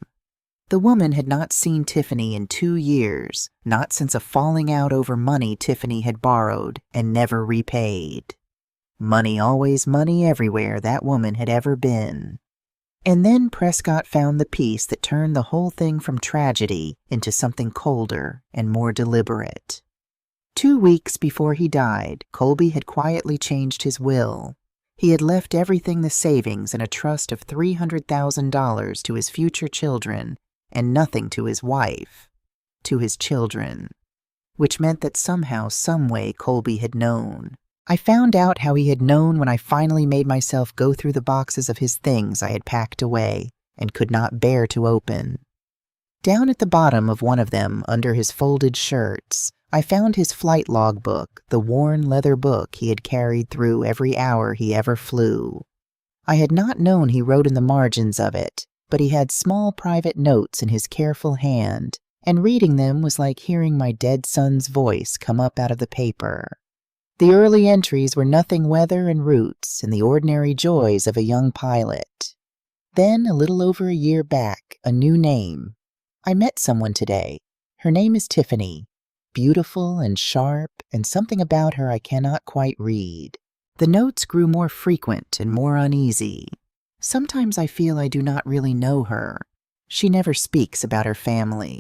The woman had not seen Tiffany in 2 years, not since a falling out over money Tiffany had borrowed and never repaid. Money always money everywhere that woman had ever been. And then Prescott found the piece that turned the whole thing from tragedy into something colder and more deliberate. 2 weeks before he died, Colby had quietly changed his will. He had left everything the savings and a trust of $300,000 to his future children and nothing to his wife, to his children, which meant that somehow, someway, Colby had known. I found out how he had known when I finally made myself go through the boxes of his things I had packed away and could not bear to open. Down at the bottom of one of them, under his folded shirts, I found his flight logbook, the worn leather book he had carried through every hour he ever flew. I had not known he wrote in the margins of it, but he had small private notes in his careful hand, and reading them was like hearing my dead son's voice come up out of the paper. The early entries were nothing weather and roots and the ordinary joys of a young pilot. Then, a little over a year back, a new name. I met someone today. Her name is Tiffany. Beautiful and sharp, and something about her I cannot quite read. The notes grew more frequent and more uneasy. Sometimes I feel I do not really know her. She never speaks about her family.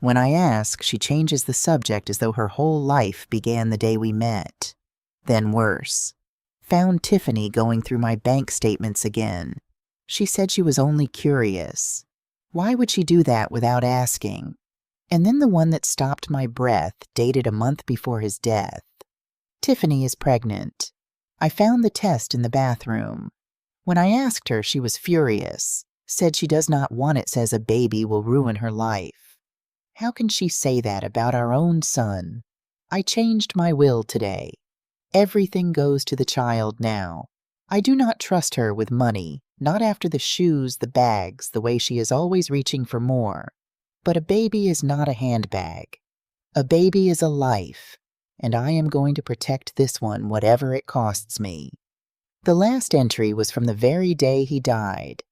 When I ask, she changes the subject as though her whole life began the day we met. Then worse. Found Tiffany going through my bank statements again. She said she was only curious. Why would she do that without asking? And then the one that stopped my breath, dated a month before his death. Tiffany is pregnant. I found the test in the bathroom. When I asked her, she was furious. Said she does not want it, says a baby will ruin her life. How can she say that about our own son? I changed my will today. Everything goes to the child now. I do not trust her with money, not after the shoes, the bags, the way she is always reaching for more. But a baby is not a handbag. A baby is a life, and I am going to protect this one whatever it costs me. The last entry was from the very day he died.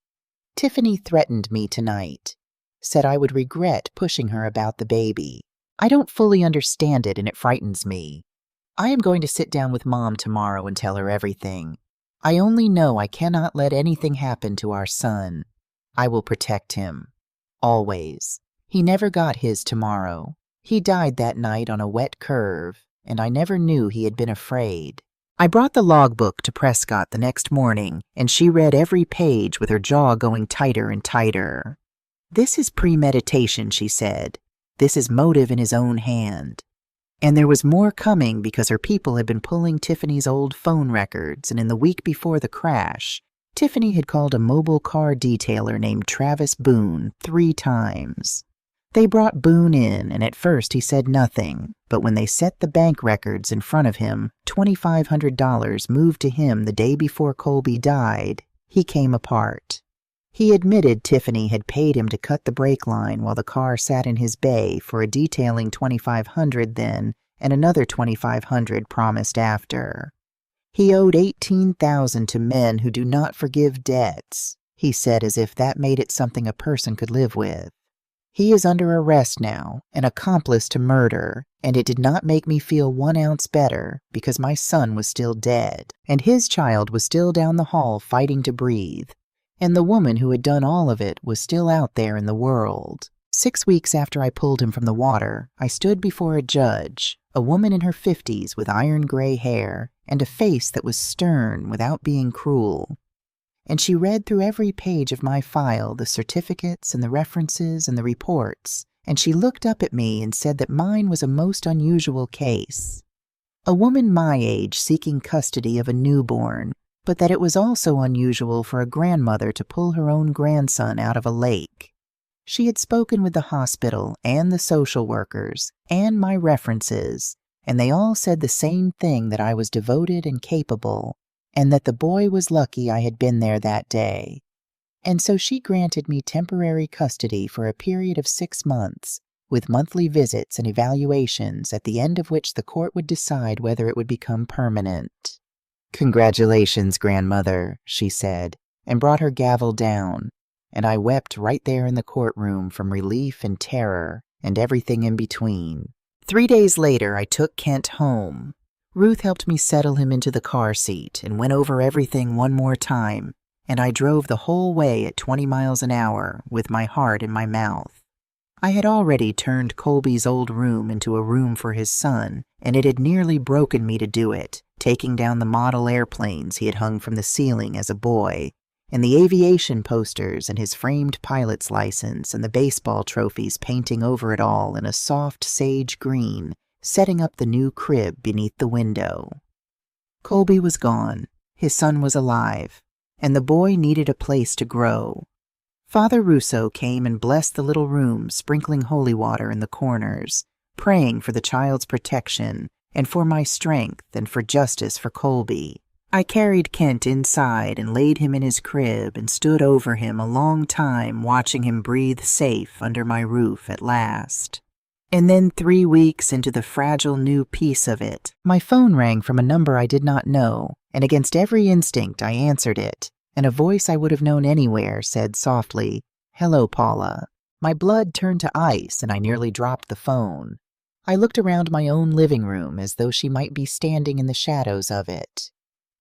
Tiffany threatened me tonight. Said I would regret pushing her about the baby. I don't fully understand it and it frightens me. I am going to sit down with Mom tomorrow and tell her everything. I only know I cannot let anything happen to our son. I will protect him. Always. He never got his tomorrow. He died that night on a wet curve, and I never knew he had been afraid. I brought the logbook to Prescott the next morning, and she read every page with her jaw going tighter and tighter. "This is premeditation," she said. "This is motive in his own hand." And there was more coming because her people had been pulling Tiffany's old phone records, and in the week before the crash, Tiffany had called a mobile car detailer named Travis Boone 3 times. They brought Boone in, and at first he said nothing, but when they set the bank records in front of him, $2,500 moved to him the day before Colby died, he came apart. He admitted Tiffany had paid him to cut the brake line while the car sat in his bay for a detailing $2,500 then and another $2,500 promised after. He owed $18,000 to men who do not forgive debts, he said, as if that made it something a person could live with. He is under arrest now, an accomplice to murder, and it did not make me feel 1 ounce better because my son was still dead, and his child was still down the hall fighting to breathe, and the woman who had done all of it was still out there in the world. 6 weeks after I pulled him from the water, I stood before a judge, a woman in her 50s with iron gray hair and a face that was stern without being cruel. And she read through every page of my file, the certificates and the references and the reports, and she looked up at me and said that mine was a most unusual case. A woman my age seeking custody of a newborn, but that it was also unusual for a grandmother to pull her own grandson out of a lake. She had spoken with the hospital and the social workers and my references, and they all said the same thing, that I was devoted and capable, and that the boy was lucky I had been there that day. And so she granted me temporary custody for a period of 6 months, with monthly visits and evaluations, at the end of which the court would decide whether it would become permanent. "Congratulations, grandmother," she said, and brought her gavel down, and I wept right there in the courtroom from relief and terror and everything in between. 3 days later, I took Kent home. Ruth helped me settle him into the car seat and went over everything one more time, and I drove the whole way at 20 miles an hour with my heart in my mouth. I had already turned Colby's old room into a room for his son, and it had nearly broken me to do it, taking down the model airplanes he had hung from the ceiling as a boy, and the aviation posters and his framed pilot's license and the baseball trophies painting over it all in a soft sage green, setting up the new crib beneath the window. Colby was gone, his son was alive, and the boy needed a place to grow. Father Russo came and blessed the little room, sprinkling holy water in the corners, praying for the child's protection and for my strength and for justice for Colby. I carried Kent inside and laid him in his crib and stood over him a long time, watching him breathe safe under my roof at last. And then 3 weeks into the fragile new piece of it, my phone rang from a number I did not know, and against every instinct I answered it, and a voice I would have known anywhere said softly, "Hello, Paula." My blood turned to ice and I nearly dropped the phone. I looked around my own living room as though she might be standing in the shadows of it.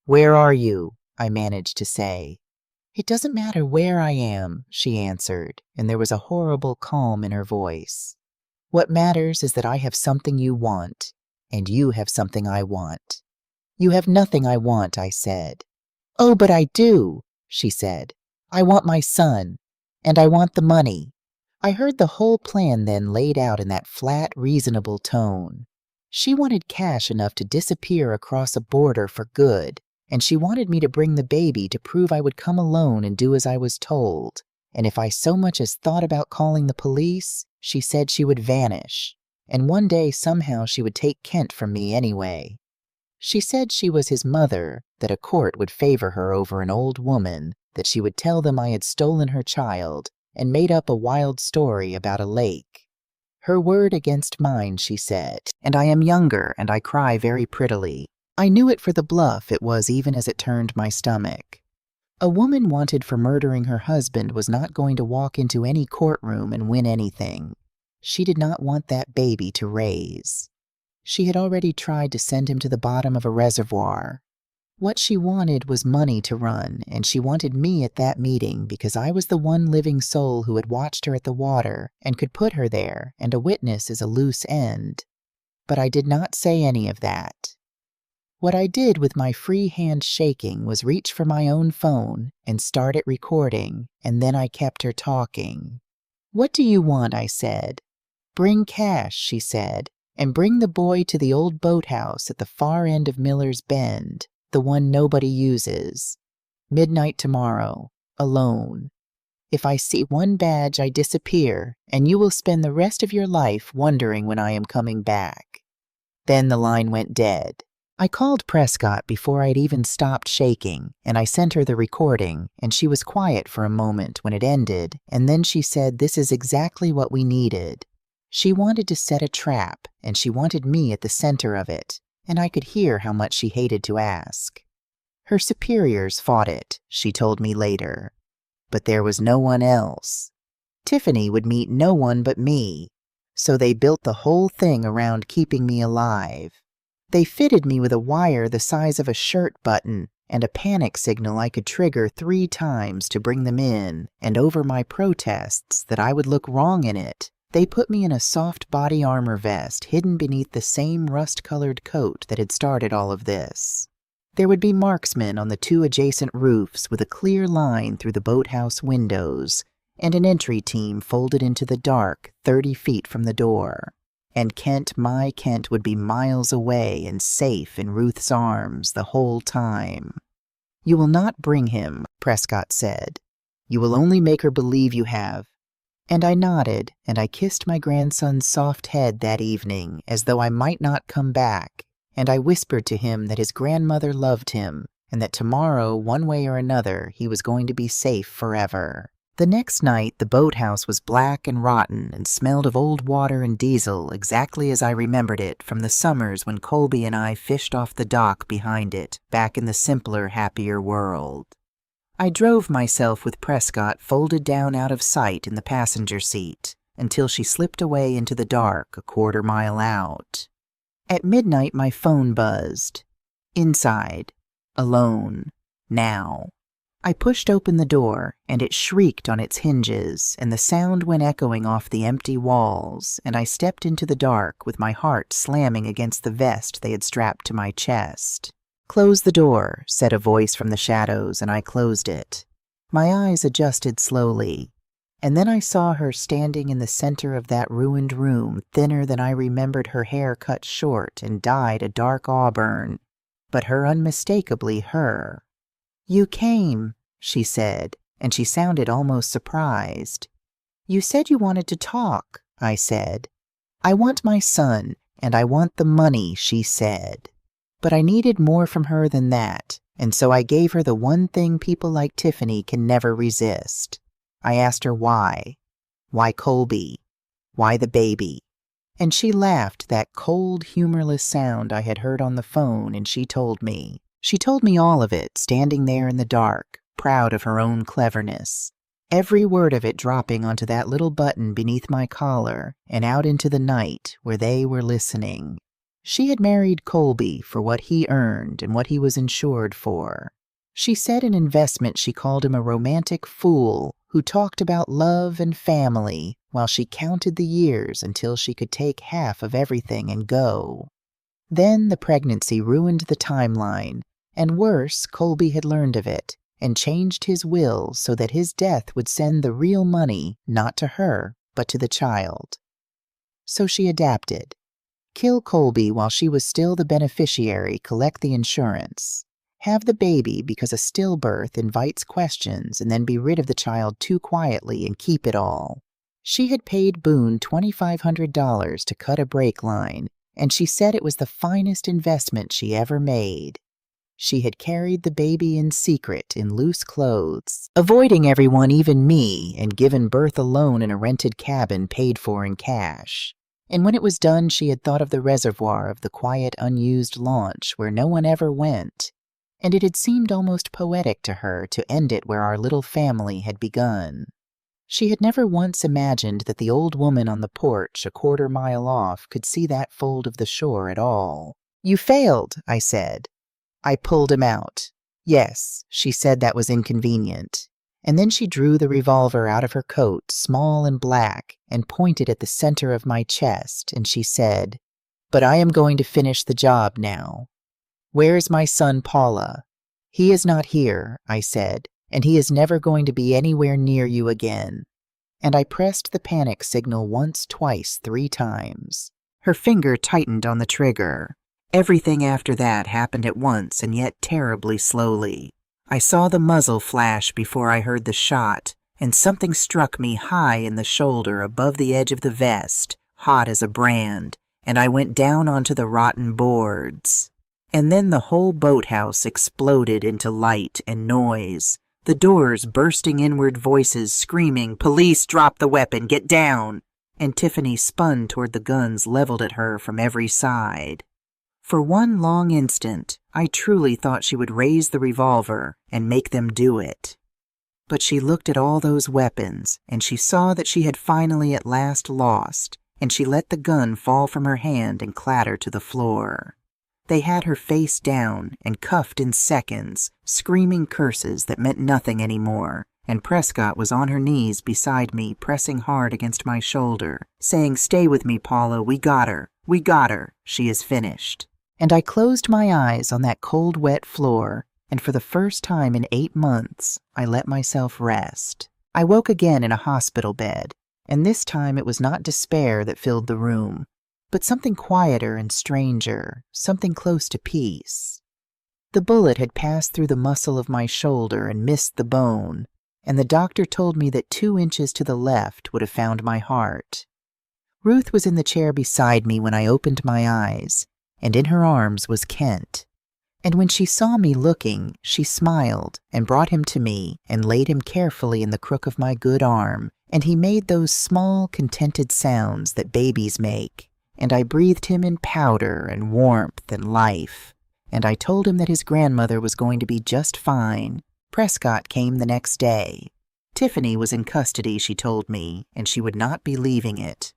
"Where are you?" I managed to say. "It doesn't matter where I am," she answered, and there was a horrible calm in her voice. "What matters is that I have something you want, and you have something I want." "You have nothing I want," I said. "Oh, but I do," she said. "I want my son, and I want the money." I heard the whole plan then laid out in that flat, reasonable tone. She wanted cash enough to disappear across a border for good, and she wanted me to bring the baby to prove I would come alone and do as I was told. And if I so much as thought about calling the police, she said she would vanish, and one day somehow she would take Kent from me anyway. She said she was his mother, that a court would favor her over an old woman, that she would tell them I had stolen her child, and made up a wild story about a lake. Her word against mine, she said, and I am younger and I cry very prettily. I knew it for the bluff it was even as it turned my stomach. A woman wanted for murdering her husband was not going to walk into any courtroom and win anything. She did not want that baby to raise. She had already tried to send him to the bottom of a reservoir. What she wanted was money to run, and she wanted me at that meeting because I was the one living soul who had watched her at the water and could put her there, and a witness is a loose end. But I did not say any of that. What I did with my free hand shaking was reach for my own phone and start it recording, and then I kept her talking. "What do you want?" I said. "Bring cash," she said, "and bring the boy to the old boathouse at the far end of Miller's Bend, the one nobody uses. Midnight tomorrow, alone. If I see one badge, I disappear, and you will spend the rest of your life wondering when I am coming back." Then the line went dead. I called Prescott before I'd even stopped shaking, and I sent her the recording, and she was quiet for a moment when it ended, and then she said this is exactly what we needed. She wanted to set a trap, and she wanted me at the center of it, and I could hear how much she hated to ask. Her superiors fought it, she told me later. But there was no one else. Tiffany would meet no one but me, so they built the whole thing around keeping me alive. They fitted me with a wire the size of a shirt button and a panic signal I could trigger 3 times to bring them in, and over my protests that I would look wrong in it, they put me in a soft body armor vest hidden beneath the same rust-colored coat that had started all of this. There would be marksmen on the 2 adjacent roofs with a clear line through the boathouse windows, and an entry team folded into the dark 30 feet from the door. And Kent, my Kent, would be miles away and safe in Ruth's arms the whole time. "You will not bring him," Prescott said. "You will only make her believe you have." And I nodded, and I kissed my grandson's soft head that evening as though I might not come back, and I whispered to him that his grandmother loved him, and that tomorrow, one way or another, he was going to be safe forever. The next night, the boathouse was black and rotten and smelled of old water and diesel exactly as I remembered it from the summers when Colby and I fished off the dock behind it, back in the simpler, happier world. I drove myself with Prescott folded down out of sight in the passenger seat until she slipped away into the dark a quarter mile out. At midnight, my phone buzzed. Inside. Alone. Now. I pushed open the door, and it shrieked on its hinges, and the sound went echoing off the empty walls, and I stepped into the dark with my heart slamming against the vest they had strapped to my chest. "Close the door," said a voice from the shadows, and I closed it. My eyes adjusted slowly, and then I saw her standing in the center of that ruined room, thinner than I remembered, her hair cut short and dyed a dark auburn, but her unmistakably her. "You came," she said, and she sounded almost surprised. "You said you wanted to talk," I said. "I want my son, and I want the money," she said. But I needed more from her than that, and so I gave her the one thing people like Tiffany can never resist. I asked her why. Why Colby? Why the baby? And she laughed, that cold, humorless sound I had heard on the phone, and she told me. She told me all of it, standing there in the dark, proud of her own cleverness. Every word of it dropping onto that little button beneath my collar and out into the night where they were listening. She had married Colby for what he earned and what he was insured for. She said in investment she called him a romantic fool who talked about love and family while she counted the years until she could take half of everything and go. Then the pregnancy ruined the timeline, and worse, Colby had learned of it and changed his will so that his death would send the real money not to her, but to the child. So she adapted. Kill Colby while she was still the beneficiary, collect the insurance. Have the baby because a stillbirth invites questions, and then be rid of the child too quietly and keep it all. She had paid Boone $2,500 to cut a brake line, and she said it was the finest investment she ever made. She had carried the baby in secret in loose clothes, avoiding everyone, even me, and given birth alone in a rented cabin paid for in cash. And when it was done, she had thought of the reservoir of the quiet, unused launch where no one ever went, and it had seemed almost poetic to her to end it where our little family had begun. She had never once imagined that the old woman on the porch a quarter mile off could see that fold of the shore at all. "You failed," I said. I pulled him out. Yes, she said that was inconvenient. And then she drew the revolver out of her coat, small and black, and pointed at the center of my chest, and she said, "But I am going to finish the job now. Where is my son Paula?" "He is not here," I said, "and he is never going to be anywhere near you again." And I pressed the panic signal once, twice, 3 times. Her finger tightened on the trigger. Everything after that happened at once and yet terribly slowly. I saw the muzzle flash before I heard the shot, and something struck me high in the shoulder above the edge of the vest, hot as a brand, and I went down onto the rotten boards. And then the whole boathouse exploded into light and noise, the doors bursting inward, voices screaming, "Police, drop the weapon, get down!" And Tiffany spun toward the guns leveled at her from every side. For one long instant, I truly thought she would raise the revolver and make them do it. But she looked at all those weapons, and she saw that she had finally at last lost, and she let the gun fall from her hand and clatter to the floor. They had her face down and cuffed in seconds, screaming curses that meant nothing anymore, and Prescott was on her knees beside me, pressing hard against my shoulder, saying, "Stay with me, Paula, we got her, she is finished." And I closed my eyes on that cold, wet floor, and for the first time in 8 months, I let myself rest. I woke again in a hospital bed, and this time it was not despair that filled the room, but something quieter and stranger, something close to peace. The bullet had passed through the muscle of my shoulder and missed the bone, and the doctor told me that 2 inches to the left would have found my heart. Ruth was in the chair beside me when I opened my eyes, and in her arms was Kent. And when she saw me looking, she smiled and brought him to me and laid him carefully in the crook of my good arm, and he made those small, contented sounds that babies make, and I breathed him in powder and warmth and life, and I told him that his grandmother was going to be just fine. Prescott came the next day. Tiffany was in custody, she told me, and she would not be leaving it.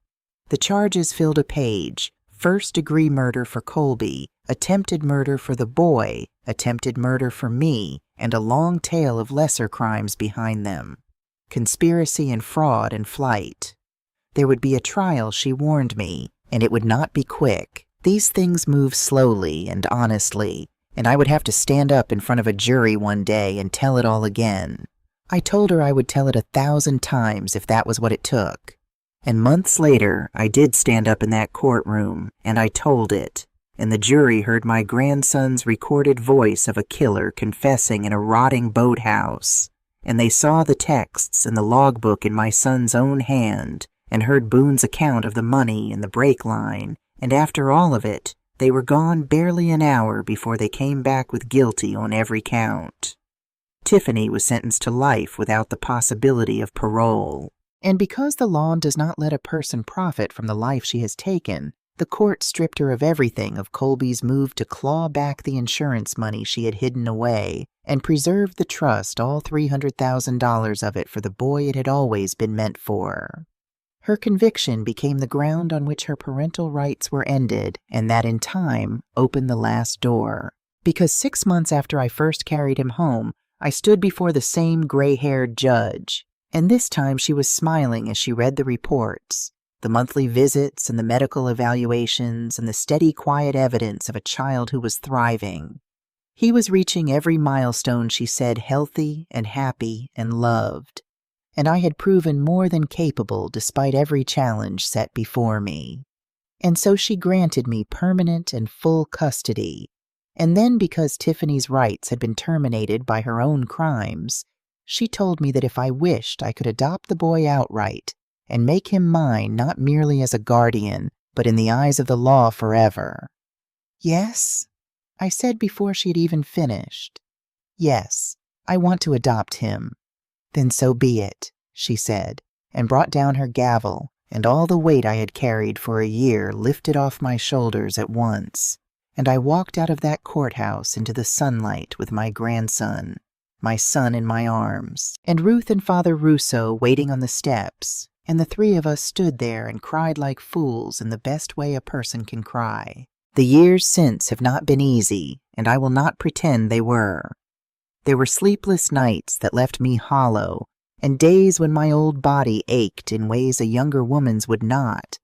The charges filled a page: first-degree murder for Colby, attempted murder for the boy, attempted murder for me, and a long tail of lesser crimes behind them. Conspiracy and fraud and flight. There would be a trial, she warned me, and it would not be quick. These things move slowly and honestly, and I would have to stand up in front of a jury one day and tell it all again. I told her I would tell it 1,000 times if that was what it took. And months later, I did stand up in that courtroom, and I told it, and the jury heard my grandson's recorded voice of a killer confessing in a rotting boathouse, and they saw the texts and the logbook in my son's own hand, and heard Boone's account of the money and the brake line, and after all of it, they were gone barely an hour before they came back with guilty on every count. Tiffany was sentenced to life without the possibility of parole. And because the law does not let a person profit from the life she has taken, the court stripped her of everything of Colby's move to claw back the insurance money she had hidden away, and preserved the trust, all $300,000 of it, for the boy it had always been meant for. Her conviction became the ground on which her parental rights were ended, and that in time opened the last door. Because 6 months after I first carried him home, I stood before the same gray-haired judge. And this time she was smiling as she read the reports, the monthly visits and the medical evaluations and the steady, quiet evidence of a child who was thriving. He was reaching every milestone, she said, healthy and happy and loved. And I had proven more than capable despite every challenge set before me. And so she granted me permanent and full custody. And then, because Tiffany's rights had been terminated by her own crimes, she told me that if I wished, I could adopt the boy outright and make him mine not merely as a guardian, but in the eyes of the law forever. "Yes?" I said before she had even finished. "Yes, I want to adopt him." "Then so be it," she said, and brought down her gavel, and all the weight I had carried for a year lifted off my shoulders at once, and I walked out of that courthouse into the sunlight with my grandson, my son in my arms, and Ruth and Father Russo waiting on the steps, and the 3 of us stood there and cried like fools in the best way a person can cry. The years since have not been easy, and I will not pretend they were. There were sleepless nights that left me hollow, and days when my old body ached in ways a younger woman's would not,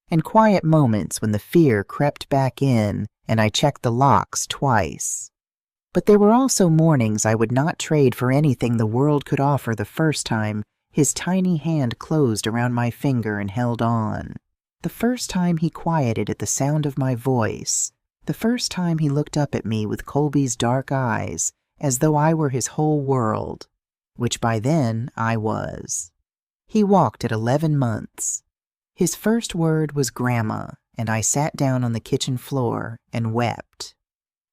and quiet moments when the fear crept back in and I checked the locks twice. But there were also mornings I would not trade for anything the world could offer the first time his tiny hand closed around my finger and held on. The first time he quieted at the sound of my voice. The first time he looked up at me with Colby's dark eyes as though I were his whole world, which by then I was. He walked at 11 months. His first word was Grandma, and I sat down on the kitchen floor and wept.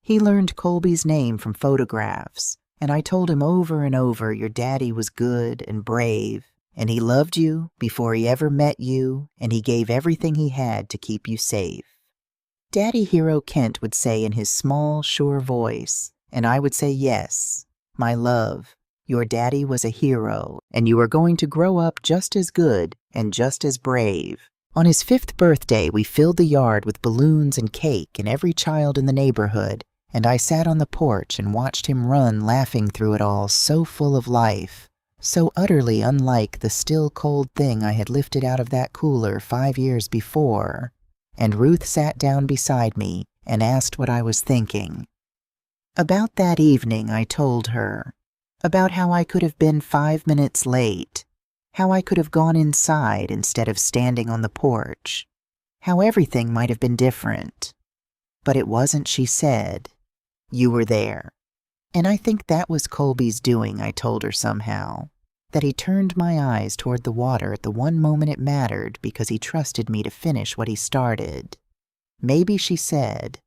He learned Colby's name from photographs, and I told him over and over your daddy was good and brave, and he loved you before he ever met you, and he gave everything he had to keep you safe. Daddy Hero Kent would say in his small, sure voice, and I would say, yes, my love, your daddy was a hero, and you are going to grow up just as good and just as brave. On his 5th birthday, we filled the yard with balloons and cake and every child in the neighborhood, and I sat on the porch and watched him run laughing through it all, so full of life, so utterly unlike the still cold thing I had lifted out of that cooler 5 years before. And Ruth sat down beside me and asked what I was thinking. About that evening, I told her. About how I could have been 5 minutes late. How I could have gone inside instead of standing on the porch. How everything might have been different. But it wasn't, she said. You were there. And I think that was Colby's doing, I told her somehow. That he turned my eyes toward the water at the one moment it mattered because he trusted me to finish what he started. Maybe, she said.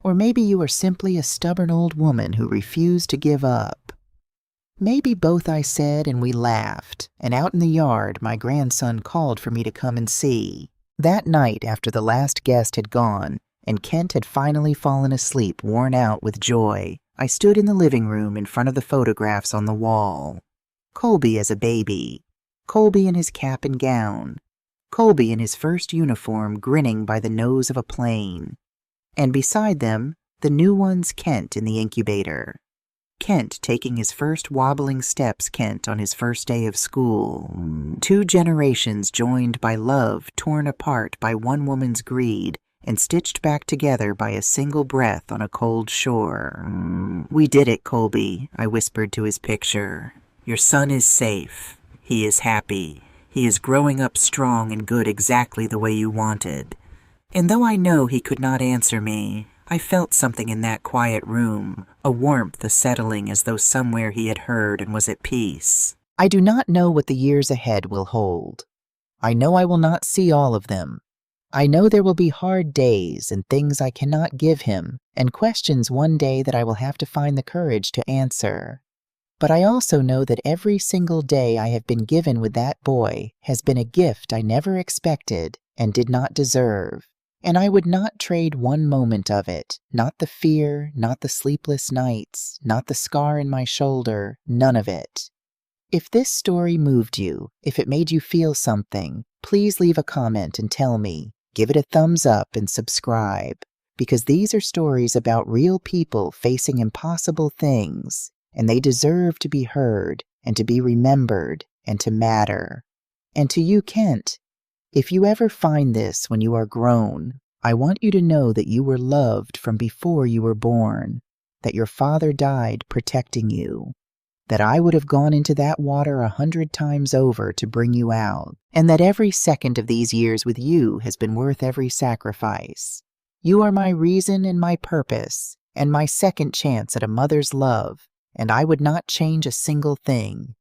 Or maybe you are simply a stubborn old woman who refused to give up. Maybe both, I said, and we laughed, and out in the yard my grandson called for me to come and see. That night, after the last guest had gone, and Kent had finally fallen asleep worn out with joy, I stood in the living room in front of the photographs on the wall. Colby as a baby, Colby in his cap and gown, Colby in his first uniform grinning by the nose of a plane, and beside them, the new one's Kent in the incubator. Kent taking his first wobbling steps, Kent on his first day of school. 2 generations joined by love, torn apart by one woman's greed, and stitched back together by a single breath on a cold shore. We did it, Colby, I whispered to his picture. Your son is safe. He is happy. He is growing up strong and good exactly the way you wanted. And though I know he could not answer me, I felt something in that quiet room, a warmth, a settling as though somewhere he had heard and was at peace. I do not know what the years ahead will hold. I know I will not see all of them. I know there will be hard days and things I cannot give him, and questions one day that I will have to find the courage to answer. But I also know that every single day I have been given with that boy has been a gift I never expected and did not deserve. And I would not trade one moment of it, not the fear, not the sleepless nights, not the scar in my shoulder, none of it. If this story moved you, if it made you feel something, please leave a comment and tell me. Give it a thumbs up and subscribe, because these are stories about real people facing impossible things, and they deserve to be heard and to be remembered and to matter. And to you, Kent, if you ever find this when you are grown, I want you to know that you were loved from before you were born, that your father died protecting you, that I would have gone into that water 100 times over to bring you out, and that every second of these years with you has been worth every sacrifice. You are my reason and my purpose, and my second chance at a mother's love, and I would not change a single thing.